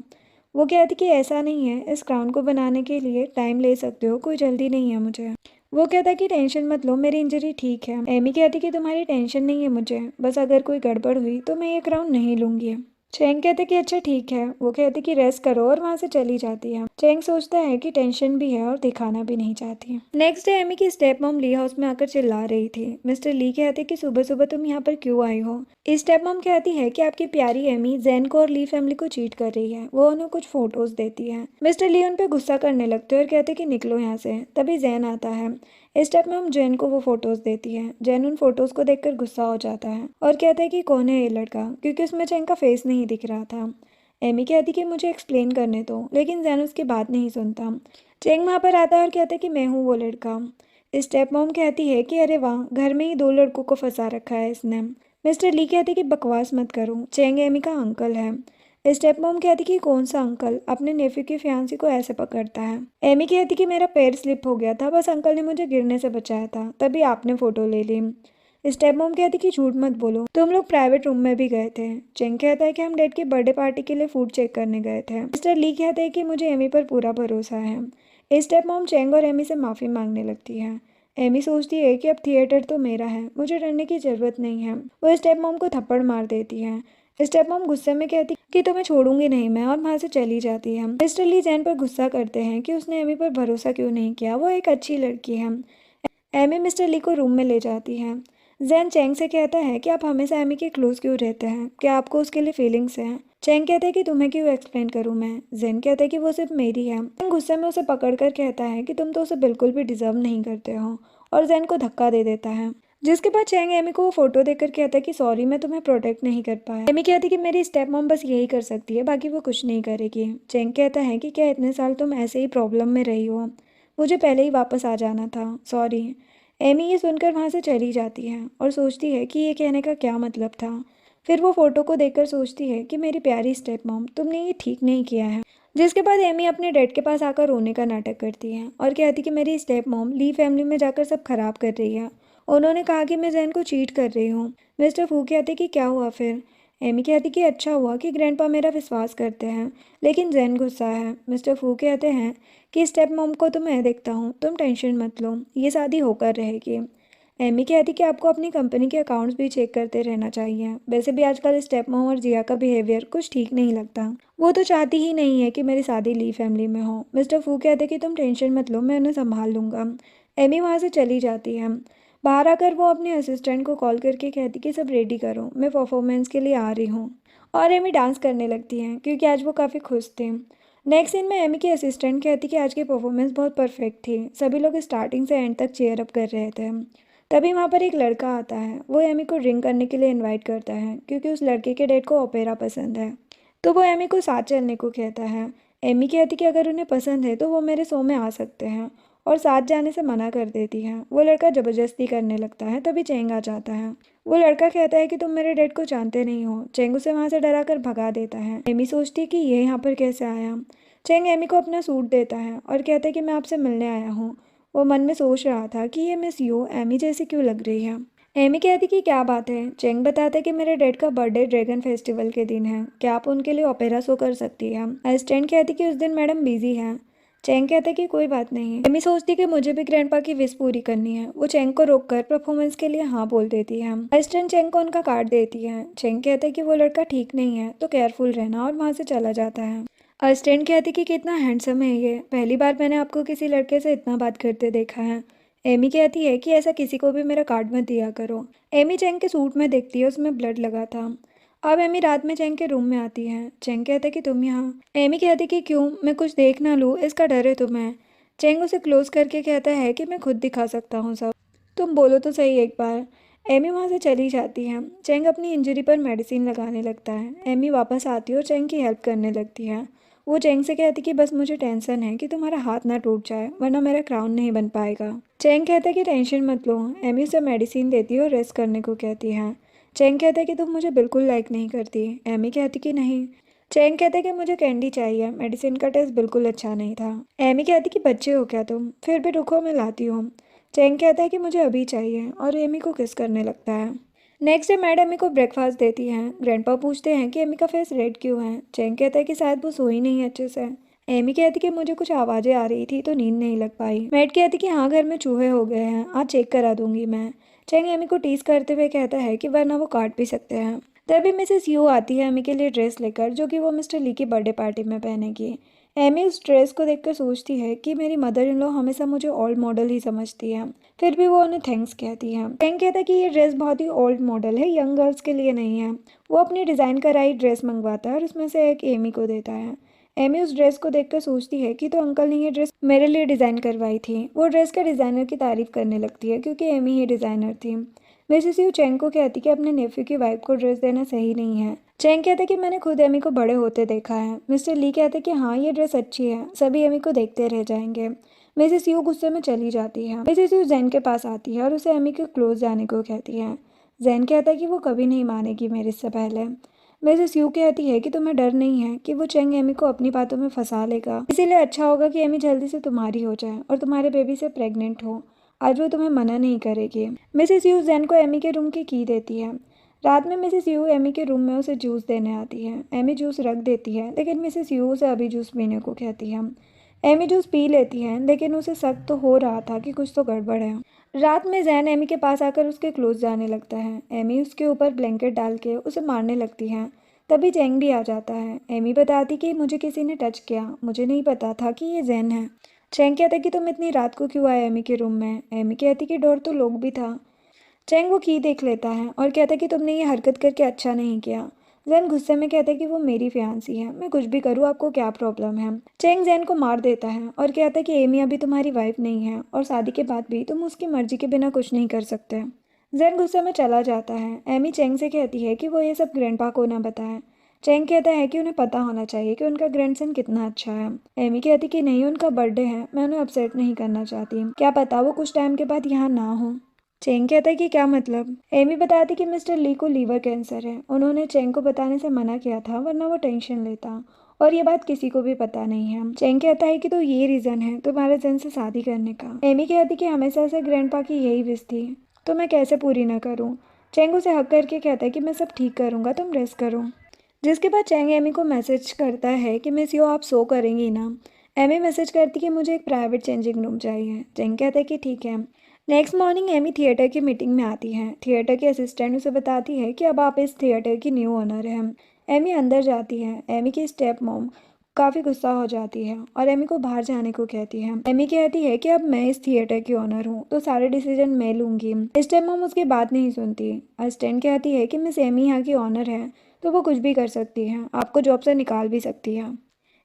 वो कहती कि ऐसा नहीं है, इस क्राउन को बनाने के लिए टाइम ले सकते हो, कोई जल्दी नहीं है मुझे। वो कहता कि टेंशन मत लो, मेरी इंजरी ठीक है। एमी कहती कि तुम्हारी टेंशन नहीं है मुझे, बस अगर कोई गड़बड़ हुई तो मैं ये क्राउन नहीं लूंगी। चेंग कहते कि अच्छा ठीक है। वो कहते कि रेस्ट करो और वहां से चली जाती है। चेंग सोचता है कि टेंशन भी है और दिखाना भी नहीं चाहती। नेक्स्ट डे एमी की स्टेप मॉम ली हाउस में आकर चिल्ला रही थी। मिस्टर ली कहते कि सुबह सुबह तुम यहाँ पर क्यों आई हो। स्टेप मॉम कहती है कि आपकी प्यारी एमी जैन को और ली फैमिली को चीट कर रही है। वो उन्हें कुछ फोटोज देती है। मिस्टर ली उन पर गुस्सा करने लगते हैं और कहते कि निकलो यहाँ से। तभी जैन आता है। इस स्टेप में हम जैन को वो फोटोज देती है। जैन उन फोटोज को देखकर गुस्सा हो जाता है और कहता है कि कौन है ये लड़का, क्योंकि उसमें चैंग का फेस नहीं दिख रहा था। एमी कहती कि मुझे एक्सप्लेन करने दो, लेकिन जैन उसकी बात नहीं सुनता। चैंग वहाँ पर आता है और कहता है कि मैं हूँ वो लड़का। स्टेप मॉम कहती है कि अरे वाह, घर में ही 2 लड़कों को फंसा रखा है इसने। मिस्टर ली कहते कि बकवास मत करो, चैंग एमी का अंकल है। स्टेप मॉम कहती कि कौन सा अंकल अपने नेफ्यू की फियांसी को ऐसे पकड़ता है। एमी कहती कि मेरा पैर स्लिप हो गया था, बस अंकल ने मुझे गिरने से बचाया था, तभी आपने फोटो ले ली। स्टेप मॉम कहती कि झूठ मत बोलो, तुम लोग प्राइवेट रूम में भी गए थे। चेंग कहता है कि हम डैड की बर्थडे पार्टी के लिए फूड चेक करने गए थे। मिस्टर ली कहते हैं कि मुझे एमी पर पूरा भरोसा है। स्टेप मॉम चेंग और एमी से माफ़ी मांगने लगती है। एमी सोचती है कि अब थिएटर तो मेरा है, मुझे डरने की जरूरत नहीं है। वो स्टेप मॉम को थप्पड़ मार देती है। स्टेप मॉम गुस्से में कहती कि तुम्हें छोड़ूंगी नहीं मैं, और वहां से चली जाती है। मिस्टर ली जैन पर गुस्सा करते हैं कि उसने एमी पर भरोसा क्यों नहीं किया, वो एक अच्छी लड़की है। एमी मिस्टर ली को रूम में ले जाती है। जैन चैंग से कहता है कि आप हमेशा एमी के क्लोज क्यों रहते हैं, क्या आपको उसके लिए फीलिंग्स हैं। चैंग कहता है कि तुम्हें क्यों एक्सप्लेन करूं मैं। जैन कहता है कि वो सिर्फ मेरी है। चैंग गुस्से में उसे पकड़कर कहता है कि तुम तो उसे बिल्कुल भी डिजर्व नहीं करते हो, और जैन को धक्का दे देता है। जिसके बाद चैंग एमी को वो फोटो देखकर कहता है कि सॉरी, मैं तुम्हें प्रोटेक्ट नहीं कर पाया। एमी कहती कि मेरी स्टेप मॉम बस यही कर सकती है, बाकी वो कुछ नहीं करेगी। चैंग कहता है कि क्या इतने साल तुम ऐसे ही प्रॉब्लम में रही हो, मुझे पहले ही वापस आ जाना था, सॉरी। एमी ये सुनकर वहाँ से चली जाती है और सोचती है कि ये कहने का क्या मतलब था। फिर वो फोटो को देखकर सोचती है कि मेरी प्यारी स्टेप मॉम, तुमने ये ठीक नहीं किया है। जिसके बाद एमी अपने डैड के पास आकर रोने का नाटक करती है और कहती कि मेरी स्टेप मॉम ली फैमिली में जाकर सब खराब कर रही है। उन्होंने कहा कि मैं जैन को चीट कर रही हूँ। मिस्टर फू कहते कि क्या हुआ फिर। एमी कहती कि अच्छा हुआ कि ग्रैंडपा मेरा विश्वास करते हैं, लेकिन जैन गुस्सा है। मिस्टर फू कहते हैं कि स्टेप मॉम को तो मैं देखता हूँ, तुम टेंशन मत लो, ये शादी होकर रहेगी। एमी कहती कि आपको अपनी कंपनी के अकाउंट्स भी चेक करते रहना चाहिए। वैसे भी आजकल स्टेप मॉम और जिया का बिहेवियर कुछ ठीक नहीं लगता, वो तो चाहती ही नहीं है कि मेरी शादी ली फैमिली में हो। मिस्टर फू कहते कि तुम टेंशन मत लो, मैं उन्हें संभाल लूंगा। एमी वहाँ से चली जाती है। बाहर आकर वो अपने असिस्टेंट को कॉल करके कहती कि सब रेडी करो, मैं परफॉर्मेंस के लिए आ रही हूँ। और एमी डांस करने लगती हैं क्योंकि आज वो काफ़ी खुश थे। नेक्स्ट सीन में एमी की असिस्टेंट कहती कि आज की परफॉर्मेंस बहुत परफेक्ट थी, सभी लोग स्टार्टिंग से एंड तक चेयर अप कर रहे थे। तभी वहाँ पर एक लड़का आता है। वो एमी को ड्रिंक करने के लिए इनवाइट करता है क्योंकि उस लड़के के डैड को ओपेरा पसंद है, तो वो एमी को साथ चलने को कहता है। एमी कहती कि अगर उन्हें पसंद है तो वो मेरे शो में आ सकते हैं, और साथ जाने से मना कर देती है। वो लड़का ज़बरदस्ती करने लगता है, तभी चेंग आ जाता है। वो लड़का कहता है कि तुम मेरे डैड को जानते नहीं हो। चेंग उसे वहाँ से डरा कर भगा देता है। एमी सोचती है कि ये यहाँ पर कैसे आया। चेंग एमी को अपना सूट देता है और कहता है कि मैं आपसे मिलने आया हूँ। वो मन में सोच रहा था कि ये मिस यू एमी जैसी क्यों लग रही है। एमी कहती कि क्या बात है। चेंग बताते कि मेरे डैड का बर्थडे ड्रैगन फेस्टिवल के दिन है, क्या आप उनके लिए ओपेरा शो कर सकती हैं। असिस्टेंट कहती कि उस दिन मैडम बिजी हैं। चैंग कहता है कि कोई बात नहीं। एमी सोचती है कि मुझे भी ग्रैंडपा की विश पूरी करनी है। वो चैंग को रोककर परफॉर्मेंस के लिए हाँ बोल देती है। असिस्टेंट चैंग को उनका कार्ड देती है। चैंग कहता है कि वो लड़का ठीक नहीं है तो केयरफुल रहना, और वहाँ से चला जाता है। असिस्टेंट कहती कि कितना हैंडसम है ये, पहली बार मैंने आपको किसी लड़के से इतना बात करते देखा है। एमी कहती है कि ऐसा किसी को भी मेरा कार्ड मत दिया करो। एमी चैंग के सूट में देखती है, उसमें ब्लड लगा था। अब एमी रात में चैंग के रूम में आती है। चैंग कहता है कि तुम यहाँ। एमी कहती कि क्यों, मैं कुछ देख ना लूँ इसका डर है तुम्हें। चैंग उसे क्लोज करके कहता है कि मैं खुद दिखा सकता हूँ सब, तुम बोलो तो सही एक बार। एमी वहाँ से चली जाती है। चैंग अपनी इंजरी पर मेडिसिन लगाने लगता है। एमी वापस आती है और चैंग की हेल्प करने लगती है। वो चैंग से कहती कि बस मुझे टेंशन है कि तुम्हारा हाथ ना टूट जाए, वरना मेरा क्राउन नहीं बन पाएगा। चैंग कहता है कि टेंशन मत लो। एमी उसे मेडिसिन देती है और रेस्ट करने को कहती है। चैंग कहता है कि तुम मुझे बिल्कुल लाइक नहीं करती। एमी कहती कि नहीं। चैंग कहता है कि मुझे कैंडी चाहिए, मेडिसिन का टेस्ट बिल्कुल अच्छा नहीं था। एमी कहती कि बच्चे हो क्या तुम, फिर भी रुको मैं लाती हूँ। चैंग कहता है कि मुझे अभी चाहिए, और एमी को किस करने लगता है। नेक्स्ट डे मैड एमी को ब्रेकफास्ट देती हैं। ग्रैंडपा पूछते हैं कि एमी का फेस रेड क्यों है। चैंग कहता है कि शायद वो सोई नहीं है अच्छे से। एमी कहती कि मुझे कुछ आवाज़ें आ रही थी तो नींद नहीं लग पाई। मैड कहती कि हाँ घर में चूहे हो गए हैं, आज चेक करा दूंगी मैं। चैंग एमी को टीज करते हुए कहता है कि वरना वो काट भी सकते हैं। तभी मिसेस यू आती है एमी के लिए ड्रेस लेकर, जो कि वो मिस्टर ली की बर्थडे पार्टी में पहनेगी। एमी उस ड्रेस को देखकर सोचती है कि मेरी मदर इन लॉ हमेशा मुझे ओल्ड मॉडल ही समझती है, फिर भी वो उन्हें थैंक्स कहती है। टैंग कहता है कि ये ड्रेस बहुत ही ओल्ड मॉडल है, यंग गर्ल्स के लिए नहीं है। वो अपनी डिज़ाइन कराई ड्रेस मंगवाता है और उसमें से एक एमी को देता है। एमी उस ड्रेस को देखकर सोचती है कि तो अंकल ने ये ड्रेस मेरे लिए डिज़ाइन करवाई थी। वो ड्रेस का डिज़ाइनर की तारीफ करने लगती है क्योंकि एमी ही डिज़ाइनर थी। मिसेस यू चैंग को कहती कि अपने नेफ्यू की वाइफ को ड्रेस देना सही नहीं है। चैंग कहता है कि मैंने खुद एमी को बड़े होते देखा है। मिस्टर ली कहते हैं कि हाँ ये ड्रेस अच्छी है, सभी एमी को देखते रह जाएंगे। मिसेस यू गुस्से में चली जाती है। मिसेस यू जैन के पास आती है और उसे एमी के क्लोज जाने को कहती है। जैन कहता है कि वो कभी नहीं मानेगी मेरे से पहले। मिसेस यू कहती है कि तुम्हें डर नहीं है कि वो चैंग एमी को अपनी बातों में फंसा लेगा, इसीलिए अच्छा होगा कि एमी जल्दी से तुम्हारी हो जाए और तुम्हारे बेबी से प्रेग्नेंट हो। आज वो तुम्हें मना नहीं करेगी। मिसेस यू जैन को एमी के रूम की की देती है। रात में मिसेस यू एमी के रूम में उसे जूस देने आती है। एमी जूस रख देती है, लेकिन मिसेस यू उसे अभी जूस पीने को कहती है। एमी जूस पी लेती है, लेकिन उसे शक तो हो रहा था कि कुछ तो गड़बड़ है। रात में जैन एमी के पास आकर उसके क्लोज जाने लगता है। एमी उसके ऊपर ब्लैंकेट डाल के उसे मारने लगती है। तभी चैंग भी आ जाता है। एमी बताती कि मुझे किसी ने टच किया, मुझे नहीं पता था कि ये जैन है। चैंग कहता कि तुम इतनी रात को क्यों आए एमी के रूम में। एमी कहती कि डर तो लोग भी था। चैंग वो की देख लेता है और कहता है कि तुमने ये हरकत करके अच्छा नहीं किया। जैन गुस्से में कहता है कि वो मेरी फियांसी है, मैं कुछ भी करूँ आपको क्या प्रॉब्लम है। चैंग जैन को मार देता है और कहता है कि एमी अभी तुम्हारी वाइफ नहीं है और शादी के बाद भी तुम उसकी मर्जी के बिना कुछ नहीं कर सकते। जैन गुस्से में चला जाता है। एमी चैंग से कहती है कि वो ये सब ग्रैंडपा को ना बताए। चैंग कहता है कि उन्हें पता होना चाहिए कि उनका ग्रैंडसन कितना अच्छा है। एमी कहती कि नहीं, उनका बर्थडे है, मैं उन्हें अपसेट नहीं करना चाहती, क्या पता वो कुछ टाइम के बाद यहाँ ना हो। चेंग कहता है कि क्या मतलब। एमी बताती कि मिस्टर ली को लीवर कैंसर है, उन्होंने चेंग को बताने से मना किया था वरना वो टेंशन लेता, और ये बात किसी को भी पता नहीं है। चेंग कहता है कि तो ये रीजन है तुम्हारे जन से शादी करने का। एमी कहती कि हमेशा से ग्रैंडपा की यही विश थी, तो मैं कैसे पूरी ना करूँ। चेंग उसे हक करके कहता है कि मैं सब ठीक करूँगा, तुम रेस्ट करो। जिसके बाद चैंग एमी को मैसेज करता है कि मिस यो आप सो करेंगी ना। एमी मैसेज करती कि मुझे एक प्राइवेट चेंजिंग रूम चाहिए। चैंग कहता है कि ठीक है। नेक्स्ट मॉर्निंग एमी थिएटर की मीटिंग में आती है। थिएटर की असिस्टेंट उसे बताती है कि अब आप इस थिएटर की न्यू ओनर हैं। एमी अंदर जाती है। एमी की स्टेप मॉम काफ़ी गुस्सा हो जाती है और एमी को बाहर जाने को कहती है। एमी कहती है कि अब मैं इस थिएटर की ओनर हूँ तो सारे डिसीजन मैं लूँगी। स्टेप मॉम उसकी बात नहीं सुनती। असिस्टेंट कहती है कि मिस एमी यहाँ की ओनर है तो वो कुछ भी कर सकती है, आपको जॉब से निकाल भी सकती है।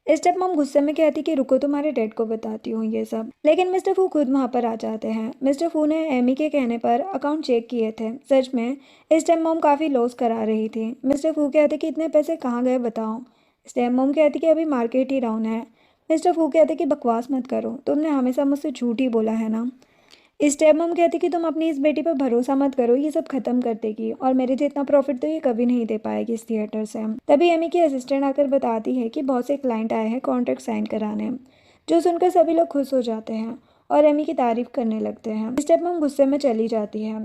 स्टेप मॉम गुस्से में कहती कि रुको तुम्हारे डैड को बताती हूँ ये सब, लेकिन मिस्टर फू खुद वहाँ पर आ जाते हैं। मिस्टर फू ने एमी के कहने पर अकाउंट चेक किए थे। सच में स्टेप मॉम काफ़ी लॉस करा रही थी। मिस्टर फू कहते कि इतने पैसे कहाँ गए बताओ। स्टेप मॉम कहती कि अभी मार्केट ही डाउन है। मिस्टर फू कहते कि बकवास मत करो, तुमने हमेशा मुझसे झूठ ही बोला है ना। स्टेप मॉम कहती कि तुम अपनी इस बेटी पर भरोसा मत करो, ये सब खत्म कर देगी और मेरे जितना प्रॉफिट तो ये कभी नहीं दे पाएगी इस थिएटर से। तभी एमी की असिस्टेंट आकर बताती है कि बहुत से क्लाइंट आए हैं कॉन्ट्रैक्ट साइन कराने, जो सुनकर सभी लोग खुश हो जाते हैं और एमी की तारीफ करने लगते हैं। स्टेप मॉम गुस्से में चली जाती है।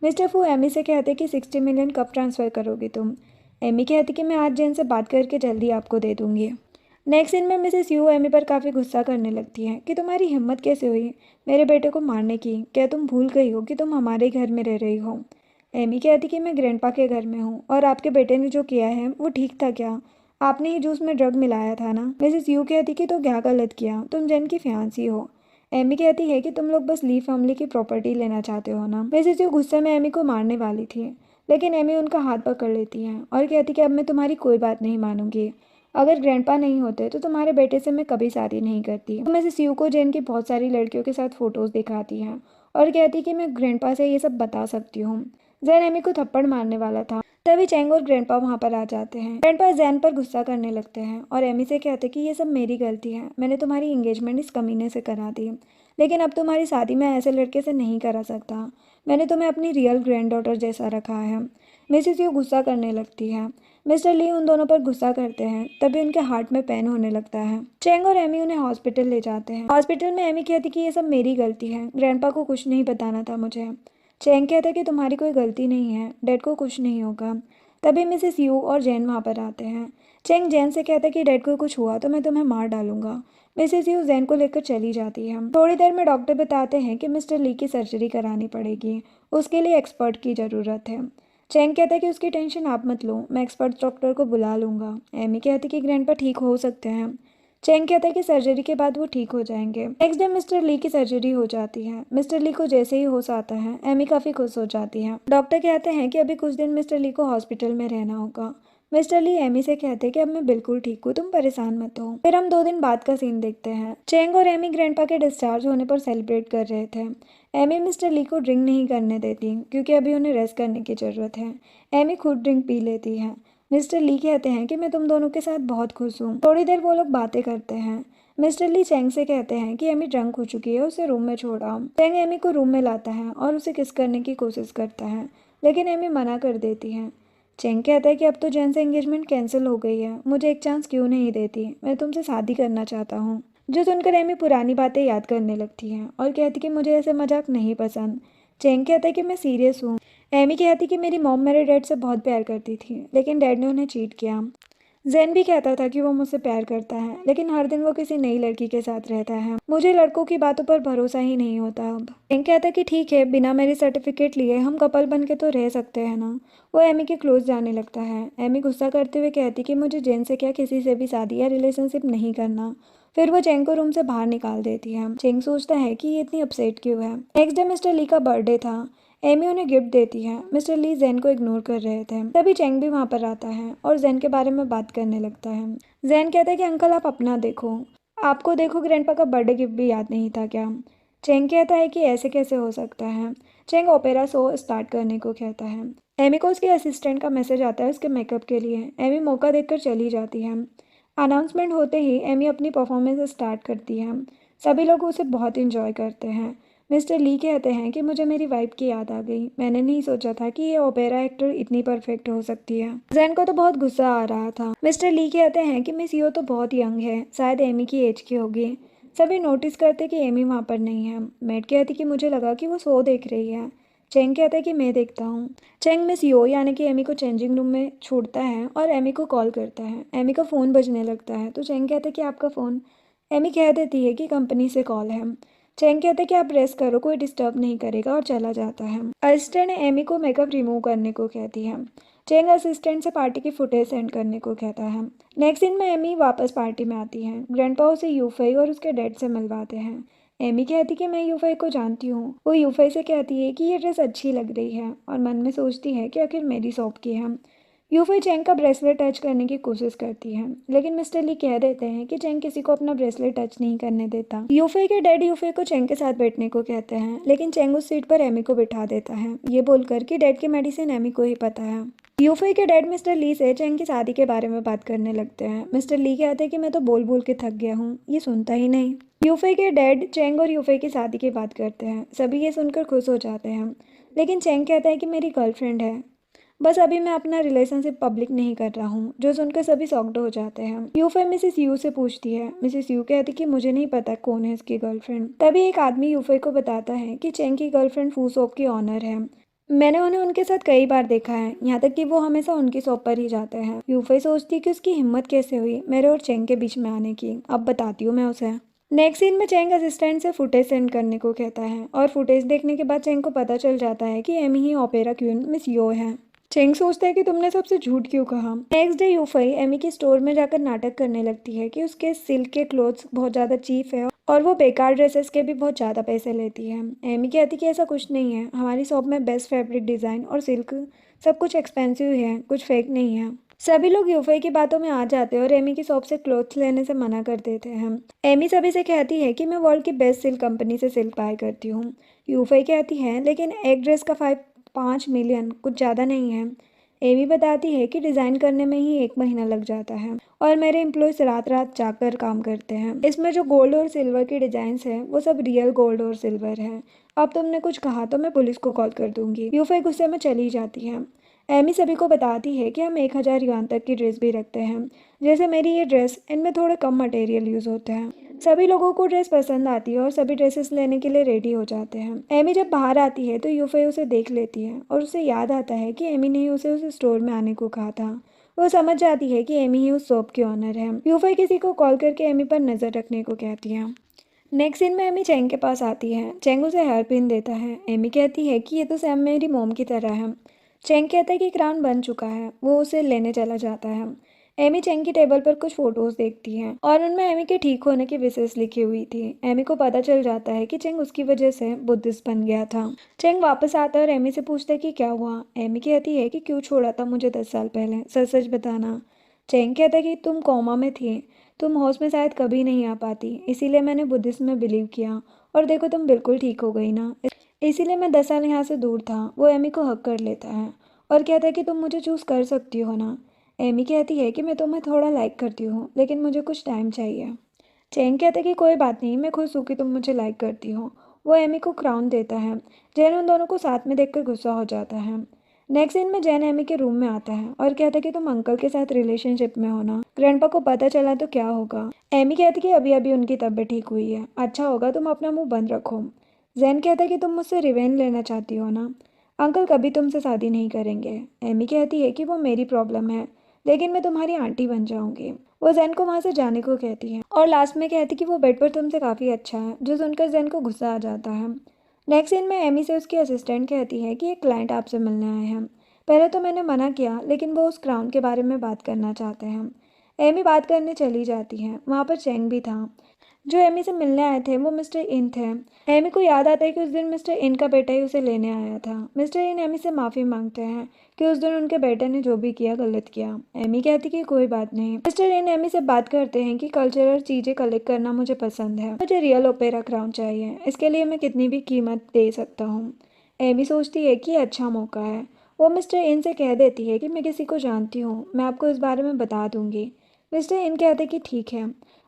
मिस्टर फू एमी से कहते कि 60 मिलियन कब ट्रांसफ़र करोगी तुम। एमी कहती कि मैं आज जेन से बात करके जल्दी आपको दे दूँगी। नेक्स्ट सीन में मिसेस यू एमी पर काफ़ी गुस्सा करने लगती है कि तुम्हारी हिम्मत कैसे हुई मेरे बेटे को मारने की। क्या तुम भूल गई हो कि तुम हमारे घर में रह रही हो। एमी कहती कि मैं ग्रैंडपा के घर में हूँ और आपके बेटे ने जो किया है वो ठीक था क्या। आपने ही जूस में ड्रग मिलाया था ना। मिसेस यू कहती कि तो क्या गलत किया, तुम जेन की फियांसी हो। एमी कहती है कि तुम लोग बस ली फैमिली की प्रॉपर्टी लेना चाहते हो ना। मिसेस यू गुस्से में एमी को मारने वाली थी, लेकिन एमी उनका हाथ पकड़ लेती है और कहती कि अब मैं तुम्हारी कोई बात नहीं मानूंगी। अगर ग्रैंडपा नहीं होते तो तुम्हारे बेटे से मैं कभी शादी नहीं करती। तो मिसेस यू को जेन की बहुत सारी लड़कियों के साथ फोटोज दिखाती हैं और कहती कि मैं ग्रैंडपा से ये सब बता सकती हूँ। जैन एमी को थप्पड़ मारने वाला था, तभी चैंग और ग्रैंडपा वहाँ पर आ जाते हैं। ग्रैंडपा जैन पर गुस्सा करने लगते हैं और एमी से कहते कि ये सब मेरी गलती है, मैंने तुम्हारी एंगेजमेंट इस कमीने से करा दी, लेकिन अब तुम्हारी शादी मैं ऐसे लड़के से नहीं करा सकता। मैंने तुम्हें अपनी रियल ग्रैंड डॉटर जैसा रखा है। मिसेस यू गुस्सा करने लगती है। मिस्टर ली उन दोनों पर गुस्सा करते हैं, तभी उनके हार्ट में पेन होने लगता है। चैंग और एमी उन्हें हॉस्पिटल ले जाते हैं। हॉस्पिटल में एमी कहती कि ये सब मेरी गलती है, ग्रैंडपा को कुछ नहीं बताना था मुझे। चैंग कहता है कि तुम्हारी कोई गलती नहीं है, डैड को कुछ नहीं होगा। तभी मिसेस यू और जैन वहाँ पर आते हैं। चैंग जैन से कहता है कि डैड को कुछ हुआ तो मैं तुम्हें मार डालूंगा। मिसेस यू जैन को लेकर चली जाती है। थोड़ी देर में डॉक्टर बताते हैं कि मिस्टर ली की सर्जरी करानी पड़ेगी, उसके लिए एक्सपर्ट की ज़रूरत है। चैंग कहता है कि उसकी टेंशन आप मत लो, मैं एक्सपर्ट डॉक्टर को बुला लूंगा। एमी कहती है कि ग्रैंडपा ठीक हो सकते हैं। चैंग कहता है कि सर्जरी के बाद वो ठीक हो जाएंगे। नेक्स्ट डे मिस्टर ली की सर्जरी हो जाती है। मिस्टर ली को जैसे ही होश आता है एमी काफ़ी खुश हो जाती है। डॉक्टर कहते हैं कि अभी कुछ दिन मिस्टर ली को हॉस्पिटल में रहना होगा। मिस्टर ली एमी से कहते हैं कि अब मैं बिल्कुल ठीक हूँ, तुम परेशान मत हो। फिर हम 2 दिन बाद का सीन देखते हैं। चैंग और एमी ग्रैंडपा के डिस्चार्ज होने पर सेलिब्रेट कर रहे थे। एमी मिस्टर ली को ड्रिंक नहीं करने देती क्योंकि अभी उन्हें रेस्ट करने की ज़रूरत है। एमी खुद ड्रिंक पी लेती है। मिस्टर ली कहते हैं कि मैं तुम दोनों के साथ बहुत खुश हूँ। थोड़ी देर वो लोग बातें करते हैं। मिस्टर ली चैंग से कहते हैं कि एमी ड्रंक हो चुकी है, उसे रूम में छोड़ा। चैंग एमी को रूम में लाता है और उसे किस करने की कोशिश करता है, लेकिन एमी मना कर देती है। चैंग कहता है कि अब तो जैन से एंगेजमेंट कैंसिल हो गई है, मुझे एक चांस क्यों नहीं देती, मैं तुमसे शादी करना चाहता हूँ। जो सुनकर एमी पुरानी बातें याद करने लगती है और कहती कि मुझे ऐसे मजाक नहीं पसंद। चैंग कहता है कि मैं सीरियस हूँ। एमी कहती कि मेरी मॉम मेरे डैड से बहुत प्यार करती थी, लेकिन डैड ने उन्हें चीट किया। जैन भी कहता था कि वो मुझसे प्यार करता है, लेकिन हर दिन वो किसी नई लड़की के साथ रहता है। मुझे लड़कों की बातों पर भरोसा ही नहीं होता अब। जैन कहता है कि ठीक है, बिना मेरी सर्टिफिकेट लिए हम कपल बन के तो रह सकते हैं ना। वो एमी के क्लोज जाने लगता है। एमी गुस्सा करते हुए कहती कि मुझे जैन से क्या किसी से भी शादी या रिलेशनशिप नहीं करना। फिर वो चेंग को रूम से बाहर निकाल देती है। चेंग सोचता है कि ये इतनी अपसेट क्यों है। नेक्स्ट डे मिस्टर ली का बर्थडे था। एमी उन्हें गिफ्ट देती है। मिस्टर ली जेन को इग्नोर कर रहे थे, तभी चेंग भी वहाँ पर आता है और जेन के बारे में बात करने लगता है। जेन कहता है कि अंकल आप अपना देखो, आपको देखो ग्रैंडपा का बर्थडे गिफ्ट भी याद नहीं था क्या। चेंग कहता है कि ऐसे कैसे हो सकता है। चेंग ओपेरा शो स्टार्ट करने को कहता है। एमी को उसके असिस्टेंट का मैसेज आता है उसके मेकअप के लिए। एमी मौका देखकर चली जाती है। अनाउंसमेंट होते ही एमी अपनी परफॉर्मेंस स्टार्ट करती है। सभी लोग उसे बहुत इंजॉय करते हैं। मिस्टर ली कहते हैं कि मुझे मेरी वाइफ की याद आ गई, मैंने नहीं सोचा था कि ये ओपेरा एक्टर इतनी परफेक्ट हो सकती है। जैन को तो बहुत गुस्सा आ रहा था। मिस्टर ली कहते हैं कि मिस यो तो बहुत यंग है, शायद एमी की एज की होगी। सभी नोटिस करते कि एमी वहाँ पर नहीं है। मैट कहती कि मुझे लगा कि वो शो देख रही है। चेंग कहता है कि मैं देखता हूँ। चेंग मिस यो यानी कि एमी को चेंजिंग रूम में छोड़ता है और एमी को कॉल करता है। एमी का फ़ोन बजने लगता है तो चेंग कहता है कि आपका फ़ोन। एमी कह देती है कि कंपनी से कॉल है। चेंग कहता है कि आप रेस्ट करो, कोई डिस्टर्ब नहीं करेगा और चला जाता है। असिस्टेंट एमी को मेकअप रिमूव करने को कहती है। चेंग असिस्टेंट से पार्टी की फुटेज सेंड करने को कहता है। नेक्स्ट दिन में एमी वापस पार्टी में आती है। ग्रैंडपा उसे यूफई और उसके डैड से मिलवाते हैं। एमी कहती कि मैं यूफई को जानती हूँ। वो यूफई से कहती है कि ये ड्रेस अच्छी लग रही है और मन में सोचती है कि आखिर मेरी शॉप की है। यूफई चेंग का ब्रेसलेट टच करने की कोशिश करती है, लेकिन मिस्टर ली कह देते हैं कि चेंग किसी को अपना ब्रेसलेट टच नहीं करने देता। यूफई के डैड यूफई को चेंग के साथ बैठने को कहते हैं, लेकिन चेंग उस सीट पर एमी को बिठा देता है, ये बोलकर कि डैड की मेडिसिन एमी को ही पता है। यूफई के डैड मिस्टर ली से चेंग की शादी के बारे में बात करने लगते हैं। मिस्टर ली कहते हैं कि मैं तो बोल बोल के थक गया हूँ, ये सुनता ही नहीं। यूफई के डैड चेंग और यूफई की शादी की बात करते हैं। सभी ये सुनकर खुश हो जाते हैं, लेकिन चेंग कहता है कि मेरी गर्लफ्रेंड है, बस अभी मैं अपना रिलेशनशिप पब्लिक नहीं कर रहा हूँ। जो सुनकर सभी शॉक्ड हो जाते हैं। यूफई मिसेस यू से पूछती है। मिसेस यू कहती कि मुझे नहीं पता कौन है इसकी गर्लफ्रेंड। तभी एक आदमी यूफई को बताता है कि चेंग की गर्लफ्रेंड फूसोप की ऑनर है। मैंने उन्हें उनके साथ कई बार देखा है, यहाँ तक कि वो हमेशा उनकी शॉप पर ही जाते हैं। यूफई सोचती है कि उसकी हिम्मत कैसे हुई मेरे और चेंग के बीच में आने की। अब बताती हूँ मैं उसे। नेक्स्ट सीन में चेंग असिस्टेंट से फुटेज सेंड करने को कहता है और फुटेज देखने के बाद चेंग को पता चल जाता है कि एमी ही ओपेरा क्वीन मिस यो है। चेंग सोचता है कि तुमने सबसे झूठ क्यों कहा। नेक्स्ट डे यूफई एमी की स्टोर में जाकर नाटक करने लगती है कि उसके सिल्क के क्लोथ्स बहुत ज़्यादा चीप है और वो बेकार ड्रेसेस के भी बहुत ज़्यादा पैसे लेती है। एमी कहती कि ऐसा कुछ नहीं है, हमारी शॉप में बेस्ट फैब्रिक डिज़ाइन और सिल्क सब कुछ एक्सपेंसिव है, कुछ फेक नहीं है। सभी लोग यूफई की बातों में आ जाते हैं और एमी की शॉप से क्लोथ्स लेने से मना कर देते हैं। एमी सभी से कहती है कि मैं वर्ल्ड की बेस्ट सिल्क कंपनी से सिल्क बाय करती हूँ। यूफई कहती है लेकिन एक ड्रेस का 5 मिलियन कुछ ज़्यादा नहीं है। एमी बताती है कि डिज़ाइन करने में ही 1 महीना लग जाता है और मेरे एम्प्लॉयज़ रात रात जाकर काम करते हैं। इसमें जो गोल्ड और सिल्वर की डिज़ाइंस हैं वो सब रियल गोल्ड और सिल्वर है। अब तुमने कुछ कहा तो मैं पुलिस को कॉल कर दूंगी। यूफई गुस्से में चली जाती है। एमी सभी को बताती है कि हम 1,000 युआन तक की ड्रेस भी रखते हैं, जैसे मेरी ये ड्रेस, इनमें थोड़े कम मटेरियल यूज़ होते हैं। सभी लोगों को ड्रेस पसंद आती है और सभी ड्रेसेस लेने के लिए रेडी हो जाते हैं। एमी जब बाहर आती है तो यूफई उसे देख लेती है और उसे याद आता है कि एमी ने ही उसे उस स्टोर में आने को कहा था। वो समझ जाती है कि एमी ही उस शॉप की ऑनर है। यूफई किसी को कॉल करके एमी पर नज़र रखने को कहती है। नेक्स्ट सीन में एमी चेंग के पास आती है। चेंग उसे हेयर पिन देता है। एमी कहती है कि ये तो सैम मेरी मोम की तरह है। चेंग कहता है कि क्राउन बन चुका है। वो उसे लेने चला जाता है। एमी चेंग की टेबल पर कुछ फोटोज देखती है और उनमें एमी के ठीक होने की विशेष लिखी हुई थी। एमी को पता चल जाता है कि चेंग उसकी वजह से बुद्धिस्ट बन गया था। चेंग वापस आता है और एमी से पूछता है कि क्या हुआ। एमी कहती है कि क्यों छोड़ा था मुझे 10 साल पहले, सच सच बताना। चेंग कहता है कि तुम कोमा में थी, तुम होश में शायद कभी नहीं आ पाती, इसीलिए मैंने बुद्धिज्म में बिलीव किया और देखो तुम बिल्कुल ठीक हो गई ना, इसीलिए मैं 10 साल यहाँ से दूर था। वो एमी को हक कर लेता है और कहता है कि तुम मुझे चूज़ कर सकती हो ना। एमी कहती है कि मैं तुम्हें थोड़ा लाइक करती हूँ लेकिन मुझे कुछ टाइम चाहिए। चेंग कहता है कि कोई बात नहीं, मैं खुश हूँ कि तुम मुझे लाइक करती हो। वो एमी को क्राउन देता है। जैन उन दोनों को साथ में देखकर गुस्सा हो जाता है। नेक्स्ट सीन में जैन एमी के रूम में आता है और कहता है कि तुम अंकल के साथ रिलेशनशिप में हो ना, ग्रैंडपा को पता चला तो क्या होगा। एमी कहती है कि अभी अभी उनकी तबीयत ठीक हुई है, अच्छा होगा तुम अपना मुंह बंद रखो। जैन कहता है कि तुम मुझसे रिवेंज लेना चाहती हो ना, अंकल कभी तुमसे शादी नहीं करेंगे। एमी कहती है कि वो मेरी प्रॉब्लम है लेकिन मैं तुम्हारी आंटी बन जाऊंगी। वो जैन को वहां से जाने को कहती है और लास्ट में कहती कि वो बेड पर तुमसे काफ़ी अच्छा है, जो सुनकर जैन को गुस्सा आ जाता है। नेक्स्ट सीन में एमी से उसकी असिस्टेंट कहती है कि एक क्लाइंट आपसे मिलने आए हैं। पहले तो मैंने मना किया लेकिन वो उस क्राउन के बारे में बात करना चाहते हैं। एमी बात करने चली जाती है। वहाँ पर चेंग भी था। जो एमी से मिलने आए थे वो मिस्टर इन थे। एमी को याद आता है कि उस दिन मिस्टर इन का बेटा ही उसे लेने आया था। मिस्टर इन एमी से माफ़ी मांगते हैं कि उस दिन उनके बेटे ने जो भी किया गलत किया। एमी कहती कि कोई बात नहीं। मिस्टर इन एमी से बात करते हैं कि कल्चरल चीज़ें कलेक्ट करना मुझे पसंद है, मुझे रियल ओपेरा क्राउन चाहिए, इसके लिए मैं कितनी भी कीमत दे सकता हूँ। एमी सोचती है कि अच्छा मौका है। वो मिस्टर इन से कह देती है कि मैं किसी को जानती हूँ, मैं आपको इस बारे में बता दूंगी। मिस्टर इन कहते कि ठीक है।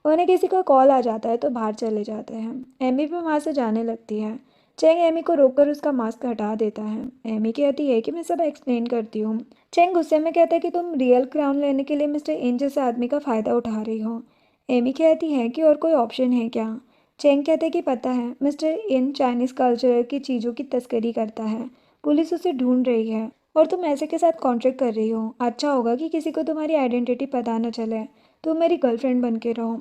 उन्हें किसी का कॉल आ जाता है तो बाहर चले जाते हैं। एमी भी वहाँ से जाने लगती है। चेंग एमी को रोककर उसका मास्क हटा देता है। एमी कहती है कि मैं सब एक्सप्लेन करती हूँ। चेंग गुस्से में कहता है कि तुम रियल क्राउन लेने के लिए मिस्टर इन जैसे आदमी का फ़ायदा उठा रही हो। एमी कहती है कि और कोई ऑप्शन है क्या। चेंग कहते हैं कि पता है मिस्टर इन चाइनीज़ कल्चर की चीज़ों की तस्करी करता है, पुलिस उसे ढूंढ रही है और तुम ऐसे के साथ कॉन्ट्रैक्ट कर रही हो। अच्छा होगा कि किसी को तुम्हारी आइडेंटिटी पता न चले, तुम मेरी गर्लफ्रेंड बन के रहो।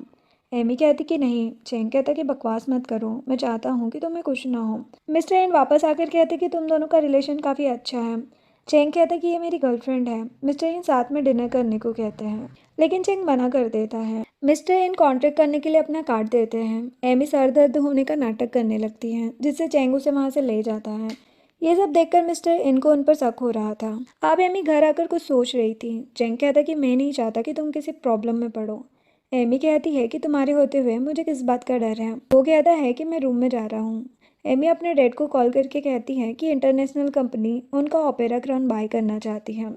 एमी कहती कि नहीं। चेंग कहता कि बकवास मत करो, मैं चाहता हूँ कि तुम्हें कुछ ना हो। मिस्टर एन वापस आकर कहते कि तुम दोनों का रिलेशन काफ़ी अच्छा है। चेंग कहता कि ये मेरी गर्लफ्रेंड है। मिस्टर एन साथ में डिनर करने को कहते हैं लेकिन चेंग मना कर देता है। मिस्टर एन कॉन्ट्रैक्ट करने के लिए अपना कार्ड देते हैं। एमी सर दर्द होने का नाटक करने लगती है जिससे चेंग उसे वहाँ से ले जाता है। ये सब देखकर मिस्टर इन को उन पर शक हो रहा था। अब एमी घर आकर कुछ सोच रही थी। चेंग कहता कि मैं नहीं चाहता कि तुम किसी प्रॉब्लम में पड़ो। एमी कहती है कि तुम्हारे होते हुए मुझे किस बात का डर है। वो कहता है कि मैं रूम में जा रहा हूँ। एमी अपने डैड को कॉल करके कहती है कि इंटरनेशनल कंपनी उनका ओपेरा क्राउन बाय करना चाहती है।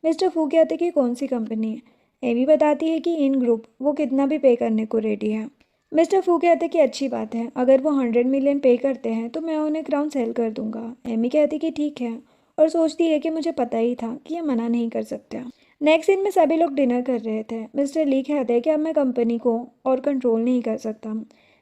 मिस्टर फू कहते कि कौन सी कंपनी। एमी बताती है कि इन ग्रुप, वो कितना भी पे करने को रेडी है। मिस्टर फू कहते कि अच्छी बात है, अगर वो 100 मिलियन पे करते हैं तो मैं उन्हें क्राउन सेल कर दूंगा। एमी कहती कि ठीक है और सोचती है कि मुझे पता ही था कि ये मना नहीं कर सकते। नेक्स्ट सीन में सभी लोग डिनर कर रहे थे। मिस्टर ली कहते हैं कि अब मैं कंपनी को और कंट्रोल नहीं कर सकता,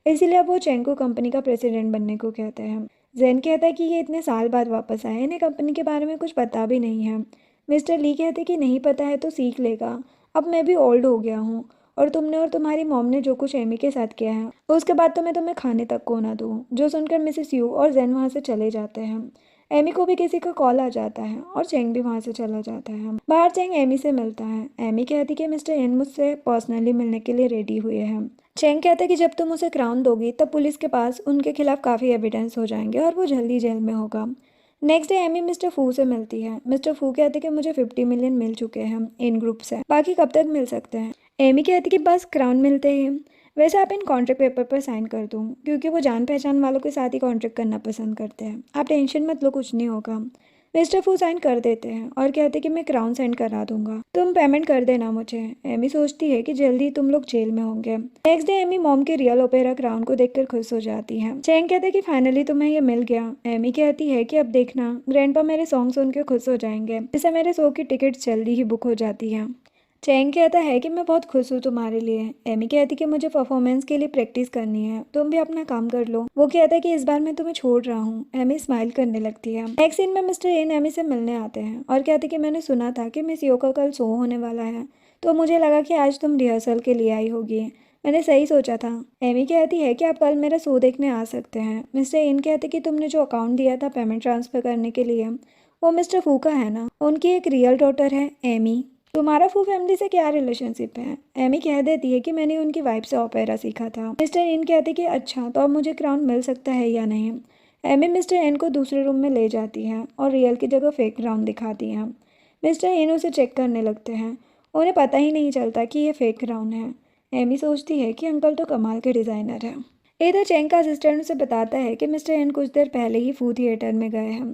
इसीलिए अब वो चेंग को कंपनी का प्रेसिडेंट बनने को कहते हैं। जेन कहता है कि ये इतने साल बाद वापस आए, इन्हें कंपनी के बारे में कुछ पता भी नहीं है। मिस्टर ली कहते कि नहीं पता है तो सीख लेगा, अब मैं भी ओल्ड हो गया हूँ, और तुमने और तुम्हारी मॉम ने जो कुछ एमी के साथ किया है उसके बाद तो मैं तुम्हें खाने तक को ना दूँ। जो सुनकर मिसेस यू और जेन वहाँ से चले जाते हैं। एमी को भी किसी का कॉल आ जाता है और चेंग भी वहाँ से चला जाता है। बाहर चेंग एमी से मिलता है। एमी कहती कि मिस्टर एन मुझसे पर्सनली मिलने के लिए रेडी हुए हैं। चेंग कहता है कि जब तुम उसे क्राउन दोगी तब पुलिस के पास उनके खिलाफ काफ़ी एविडेंस हो जाएंगे और वो जल्दी जेल में होगा। नेक्स्ट डे एमी मिस्टर फू से मिलती है। मिस्टर फू कहते कि मुझे 50 मिलियन मिल चुके हैं इन ग्रुप से, बाकी कब तक मिल सकते हैं। एमी कहती कि बस क्राउन मिलते ही। वैसे आप इन कॉन्ट्रैक्ट पेपर पर साइन कर दूँ, क्योंकि वो जान पहचान वालों के साथ ही कॉन्ट्रैक्ट करना पसंद करते हैं। आप टेंशन मत लो, कुछ नहीं होगा। मिस्टर फू साइन कर देते हैं और कहते कि मैं क्राउन सेंड करा दूंगा, तुम पेमेंट कर देना मुझे। एमी सोचती है कि जल्दी तुम लोग जेल में होंगे। नेक्स्ट डे एमी मॉम के रियल ओपेरा क्राउन को देखकर खुश हो जाती है। चैंग कहते कि फाइनली तुम्हें ये मिल गया। एमी कहती है कि अब देखना ग्रैंडपा मेरे सॉन्ग सुन के खुश हो जाएंगे, इससे मेरे शो की टिकट जल्दी ही बुक हो जाती है। चैंग कहता है कि मैं बहुत खुश हूँ तुम्हारे लिए। एमी कहती कि मुझे परफॉर्मेंस के लिए प्रैक्टिस करनी है, तुम भी अपना काम कर लो। वो कहता है कि इस बार मैं तुम्हें छोड़ रहा हूँ। एमी स्माइल करने लगती है। नेक्स्ट सीन में मिस्टर एन एमी से मिलने आते हैं और कहते कि मैंने सुना था कि मिस यो का कल शो होने वाला है, तो मुझे लगा कि आज तुम रिहर्सल के लिए आई होगी। मैंने सही सोचा था। एमी कहती है कि आप कल मेरा शो देखने आ सकते हैं। मिस्टर एन कहते कि तुमने जो अकाउंट दिया था पेमेंट ट्रांसफर करने के लिए, वो मिस्टर फू का है ना? उनकी एक रियल डॉटर है एमी। तुम्हारा फू फैमिली से क्या रिलेशनशिप है? एमी कह देती है कि मैंने उनकी वाइफ से ऑपेरा सीखा था। मिस्टर एन कहते कि अच्छा, तो अब मुझे क्राउन मिल सकता है या नहीं। एमी मिस्टर एन को दूसरे रूम में ले जाती है और रियल की जगह फेक क्राउन दिखाती है। मिस्टर एन उसे चेक करने लगते हैं। उन्हें पता ही नहीं चलता कि ये फेक क्राउन है। एमी सोचती है कि अंकल तो कमाल के डिज़ाइनर है। इधर चेंग का असिस्टेंट उसे बताता है कि मिस्टर एन कुछ देर पहले ही फू थिएटर में गए हैं।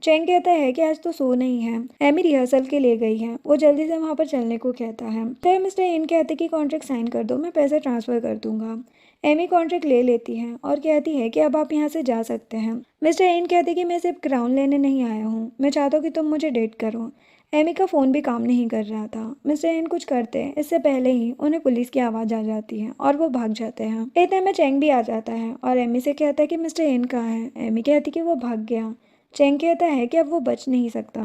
चैंग कहता है कि आज तो शो नहीं है, एमी रिहर्सल के लिए गई है। वो जल्दी से वहाँ पर चलने को कहता है। फिर मिस्टर इन कहते कि कॉन्ट्रैक्ट साइन कर दो, मैं पैसे ट्रांसफ़र कर दूंगा। एमी कॉन्ट्रैक्ट ले लेती है और कहती है कि अब आप यहाँ से जा सकते हैं। मिस्टर इन कहते कि मैं सिर्फ क्राउन लेने नहीं आया हूँ, मैं चाहता हूँ कि तुम मुझे डेट करो। एमी का फ़ोन भी काम नहीं कर रहा था। मिस्टर इन कुछ करते हैं इससे पहले ही उन्हें पुलिस की आवाज़ आ जाती है और वो भाग जाते हैं। इतने में चैंग भी आ जाता है और एमी से कहता है कि मिस्टर इन कहाँ है। एमी कहती कि वो भाग गया। चैंग कहता है कि अब वो बच नहीं सकता।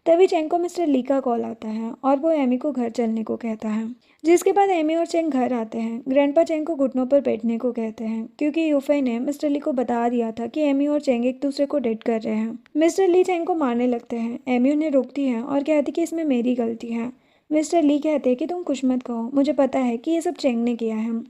तभी चैंग को मिस्टर ली का कॉल आता है और वो एमी को घर चलने को कहता है, जिसके बाद एमी और चैंग घर आते हैं। ग्रैंडपा चैंग को घुटनों पर बैठने को कहते हैं, क्योंकि यूफई ने मिस्टर ली को बता दिया था कि एमी और चैंग एक दूसरे को डेट कर रहे हैं। मिस्टर ली चैंग को मारने लगते हैं। एमी उन्हें रोकती है और कहती कि इसमें मेरी गलती है। मिस्टर ली कहते हैं कि तुम कुछ मत कहो, मुझे पता है कि ये सब चैंग ने किया है।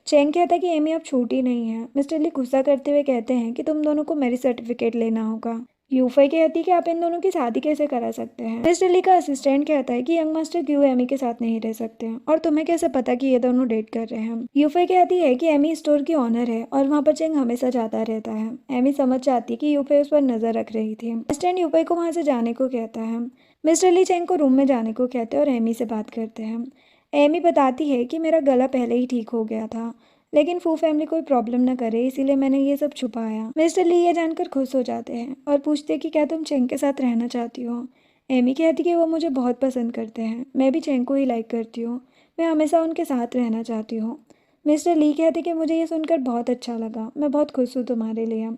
चैंग कहता है कि एमी अब छोटी नहीं है। मिस्टर ली गुस्सा करते हुए कहते हैं कि तुम दोनों को मैरिज सर्टिफिकेट लेना होगा। यूफई कहती है कि आप इन दोनों की शादी कैसे करा सकते हैं। मिस्टर ली का असिस्टेंट कहता है कि यंग मास्टर क्यों एमी के साथ नहीं रह सकते हैं और तुम्हें कैसे पता कि ये दोनों डेट कर रहे हैं। यूफई कहती है कि एमी स्टोर की ऑनर है और वहाँ पर चैंग हमेशा जाता रहता है। एमी समझ जाती है कि यूफई उस पर नजर रख रही थी। असिस्टेंट यूफई को वहाँ से जाने को कहता है। मिस्टर ली चैंग को रूम में जाने को कहते हैं और एमी से बात करते हैं। एमी बताती है कि मेरा गला पहले ही ठीक हो गया था, लेकिन फू फैमिली कोई प्रॉब्लम ना करे इसीलिए मैंने ये सब छुपाया। मिस्टर ली ये जानकर खुश हो जाते हैं और पूछते कि क्या तुम चेंग के साथ रहना चाहती हो। एमी कहती कि वो मुझे बहुत पसंद करते हैं, मैं भी चेंग को ही लाइक करती हूँ, मैं हमेशा उनके साथ रहना चाहती हूँ। मिस्टर ली कहते कि मुझे ये सुनकर बहुत अच्छा लगा, मैं बहुत खुश हूँ तुम्हारे लिए।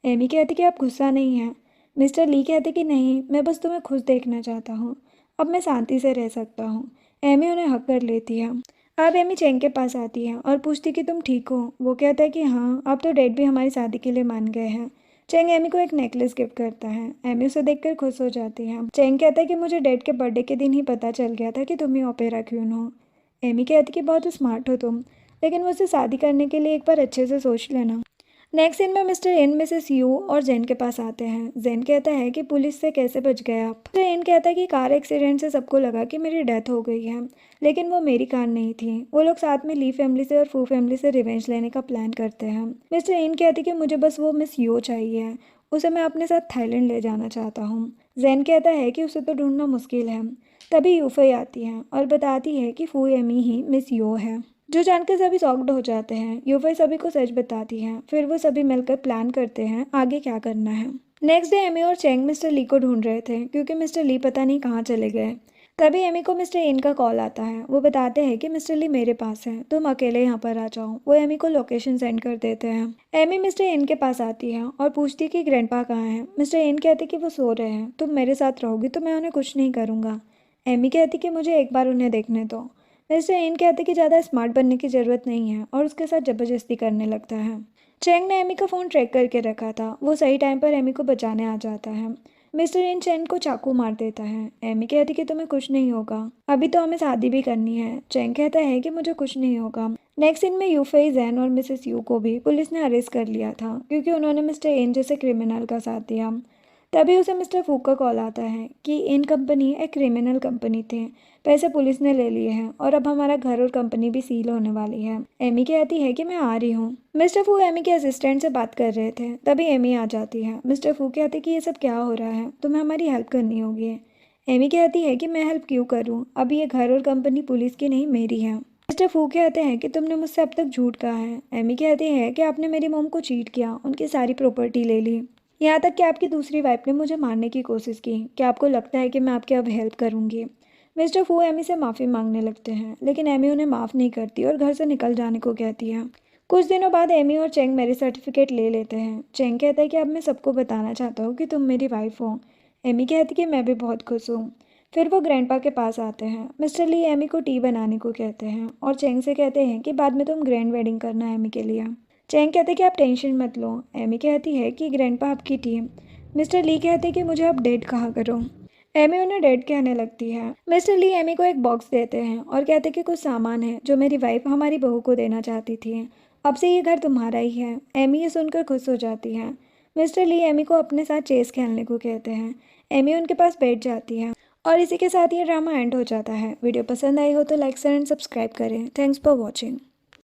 एमी कहती कि आप गुस्सा नहीं हैं। मिस्टर ली कहते कि नहीं, मैं बस तुम्हें खुश देखना चाहता हूँ, अब मैं शांति से रह सकता हूँ। एमी उन्हें हक कर लेती है। अब एमी चेंग के पास आती है और पूछती कि तुम ठीक हो। वो कहता है कि हाँ, अब तो डैड भी हमारी शादी के लिए मान गए हैं। चेंग एमी को एक नेकलेस गिफ्ट करता है। एमी उसे देखकर खुश हो जाती है। चेंग कहता है कि मुझे डैड के बर्थडे के दिन ही पता चल गया था कि तुम ही ओपेरा क्वीन हो। एमी कहती कि बहुत स्मार्ट हो तुम, लेकिन मुझसे शादी करने के लिए एक बार अच्छे से सोच लेना। नेक्स्ट सीन में मिस्टर एन मिसेस यू और जेन के पास आते हैं। जेन कहता है कि पुलिस से कैसे बच गए आप। मिस्टर एन कहता है कि कार एक्सीडेंट से सबको लगा कि मेरी डेथ हो गई है, लेकिन वो मेरी कार नहीं थी। वो लोग साथ में ली फैमिली से और फू फैमिली से रिवेंज लेने का प्लान करते हैं। मिस्टर एन कहते हैं कि मुझे बस वो मिस यू चाहिए, उसे मैं अपने साथ थाईलैंड ले जाना चाहता हूँ। जेन कहता है कि उसे तो ढूंढना मुश्किल है। तभी यूफई आती है और बताती है कि फू एमी ही मिस यो है, जो जानकर सभी शॉक्ड हो जाते हैं। यूफई सभी को सच बताती है। फिर वो सभी मिलकर प्लान करते हैं आगे क्या करना है। नेक्स्ट डे एमी और चैंग मिस्टर ली को ढूंढ रहे थे, क्योंकि मिस्टर ली पता नहीं कहाँ चले गए। तभी एमी को मिस्टर एन का कॉल आता है। वो बताते हैं कि मिस्टर ली मेरे पास है, तुम अकेले यहाँ पर आ जाओ। वो एमी को लोकेशन सेंड कर देते हैं। एमी मिस्टर एन के पास आती है और पूछती है कि ग्रैंडपा कहाँ हैं। मिस्टर एन कहते कि वो सो रहे हैं, तुम मेरे साथ रहोगी तो मैं उन्हें कुछ नहीं करूँगा। एमी कहती कि मुझे एक बार उन्हें देखने दो। मिस्टर एन कहते कि ज़्यादा स्मार्ट बनने की ज़रूरत नहीं है और उसके साथ ज़बरदस्ती करने लगता है। चैंग ने एमी का फ़ोन ट्रैक करके रखा था। वो सही टाइम पर एमी को बचाने आ जाता है। मिस्टर इन चैंग को चाकू मार देता है। एमी कहती कि तुम्हें कुछ नहीं होगा, अभी तो हमें शादी भी करनी है। चैंग कहता है कि मुझे कुछ नहीं होगा। नेक्स्ट सीन में यूफेई, जैन और मिसेस यू को भी पुलिस ने अरेस्ट कर लिया था क्योंकि उन्होंने मिस्टर एन जैसे क्रिमिनल का साथ दिया। तभी उसे मिस्टर फूक का कॉल आता है कि इन कंपनी एक क्रिमिनल कंपनी थी, पैसे पुलिस ने ले लिए हैं और अब हमारा घर और कंपनी भी सील होने वाली है। एमी कहती है कि मैं आ रही हूँ। मिस्टर फू एमी के असिस्टेंट से बात कर रहे थे, तभी एमी आ जाती है। मिस्टर फू कहते कि ये सब क्या हो रहा है, तुम्हें हमारी हेल्प करनी होगी। एमी कहती है कि मैं हेल्प क्यों करूँ, अब ये घर और कंपनी पुलिस की नहीं मेरी है। मिस्टर फू कहते हैं कि तुमने मुझसे अब तक झूठ कहा है। एमी कहती है कि आपने मेरी मोम को चीट किया, उनकी सारी प्रॉपर्टी ले ली, यहाँ तक कि आपकी दूसरी वाइफ ने मुझे मारने की कोशिश की। क्या आपको लगता है कि मैं आपकी अब हेल्प करूँगी? मिस्टर फू एमी से माफ़ी मांगने लगते हैं, लेकिन एमी उन्हें माफ़ नहीं करती और घर से निकल जाने को कहती है। कुछ दिनों बाद एमी और चेंग मैरिज सर्टिफिकेट ले लेते हैं। चेंग कहता है कि अब मैं सबको बताना चाहता हूँ कि तुम मेरी वाइफ हो। एमी कहती कि मैं भी बहुत खुश हूँ। फिर वो ग्रैंडपा के पास आते हैं। मिस्टर ली एमी को टी बनाने को कहते हैं और चेंग से कहते हैं कि बाद में तुम ग्रैंड वेडिंग करना है एमी के लिए। चैंग कहते कि आप टेंशन मत लो। एमी कहती है कि ग्रैंडपा आपकी टीम। मिस्टर ली कहते कि मुझे अब डेट कहा करो। एमी उन्हें डेट कहने लगती है। मिस्टर ली एमी को एक बॉक्स देते हैं और कहते कि कुछ सामान है जो मेरी वाइफ हमारी बहू को देना चाहती थी, अब से ये घर तुम्हारा ही है। एमी ये सुनकर खुश हो जाती है। मिस्टर ली एमी को अपने साथ चेस खेलने को कहते हैं। एमी उनके पास बैठ जाती है और इसी के साथ ये ड्रामा एंड हो जाता है। वीडियो पसंद आई हो तो लाइक शेयर एंड सब्सक्राइब करें। Thanks for watching.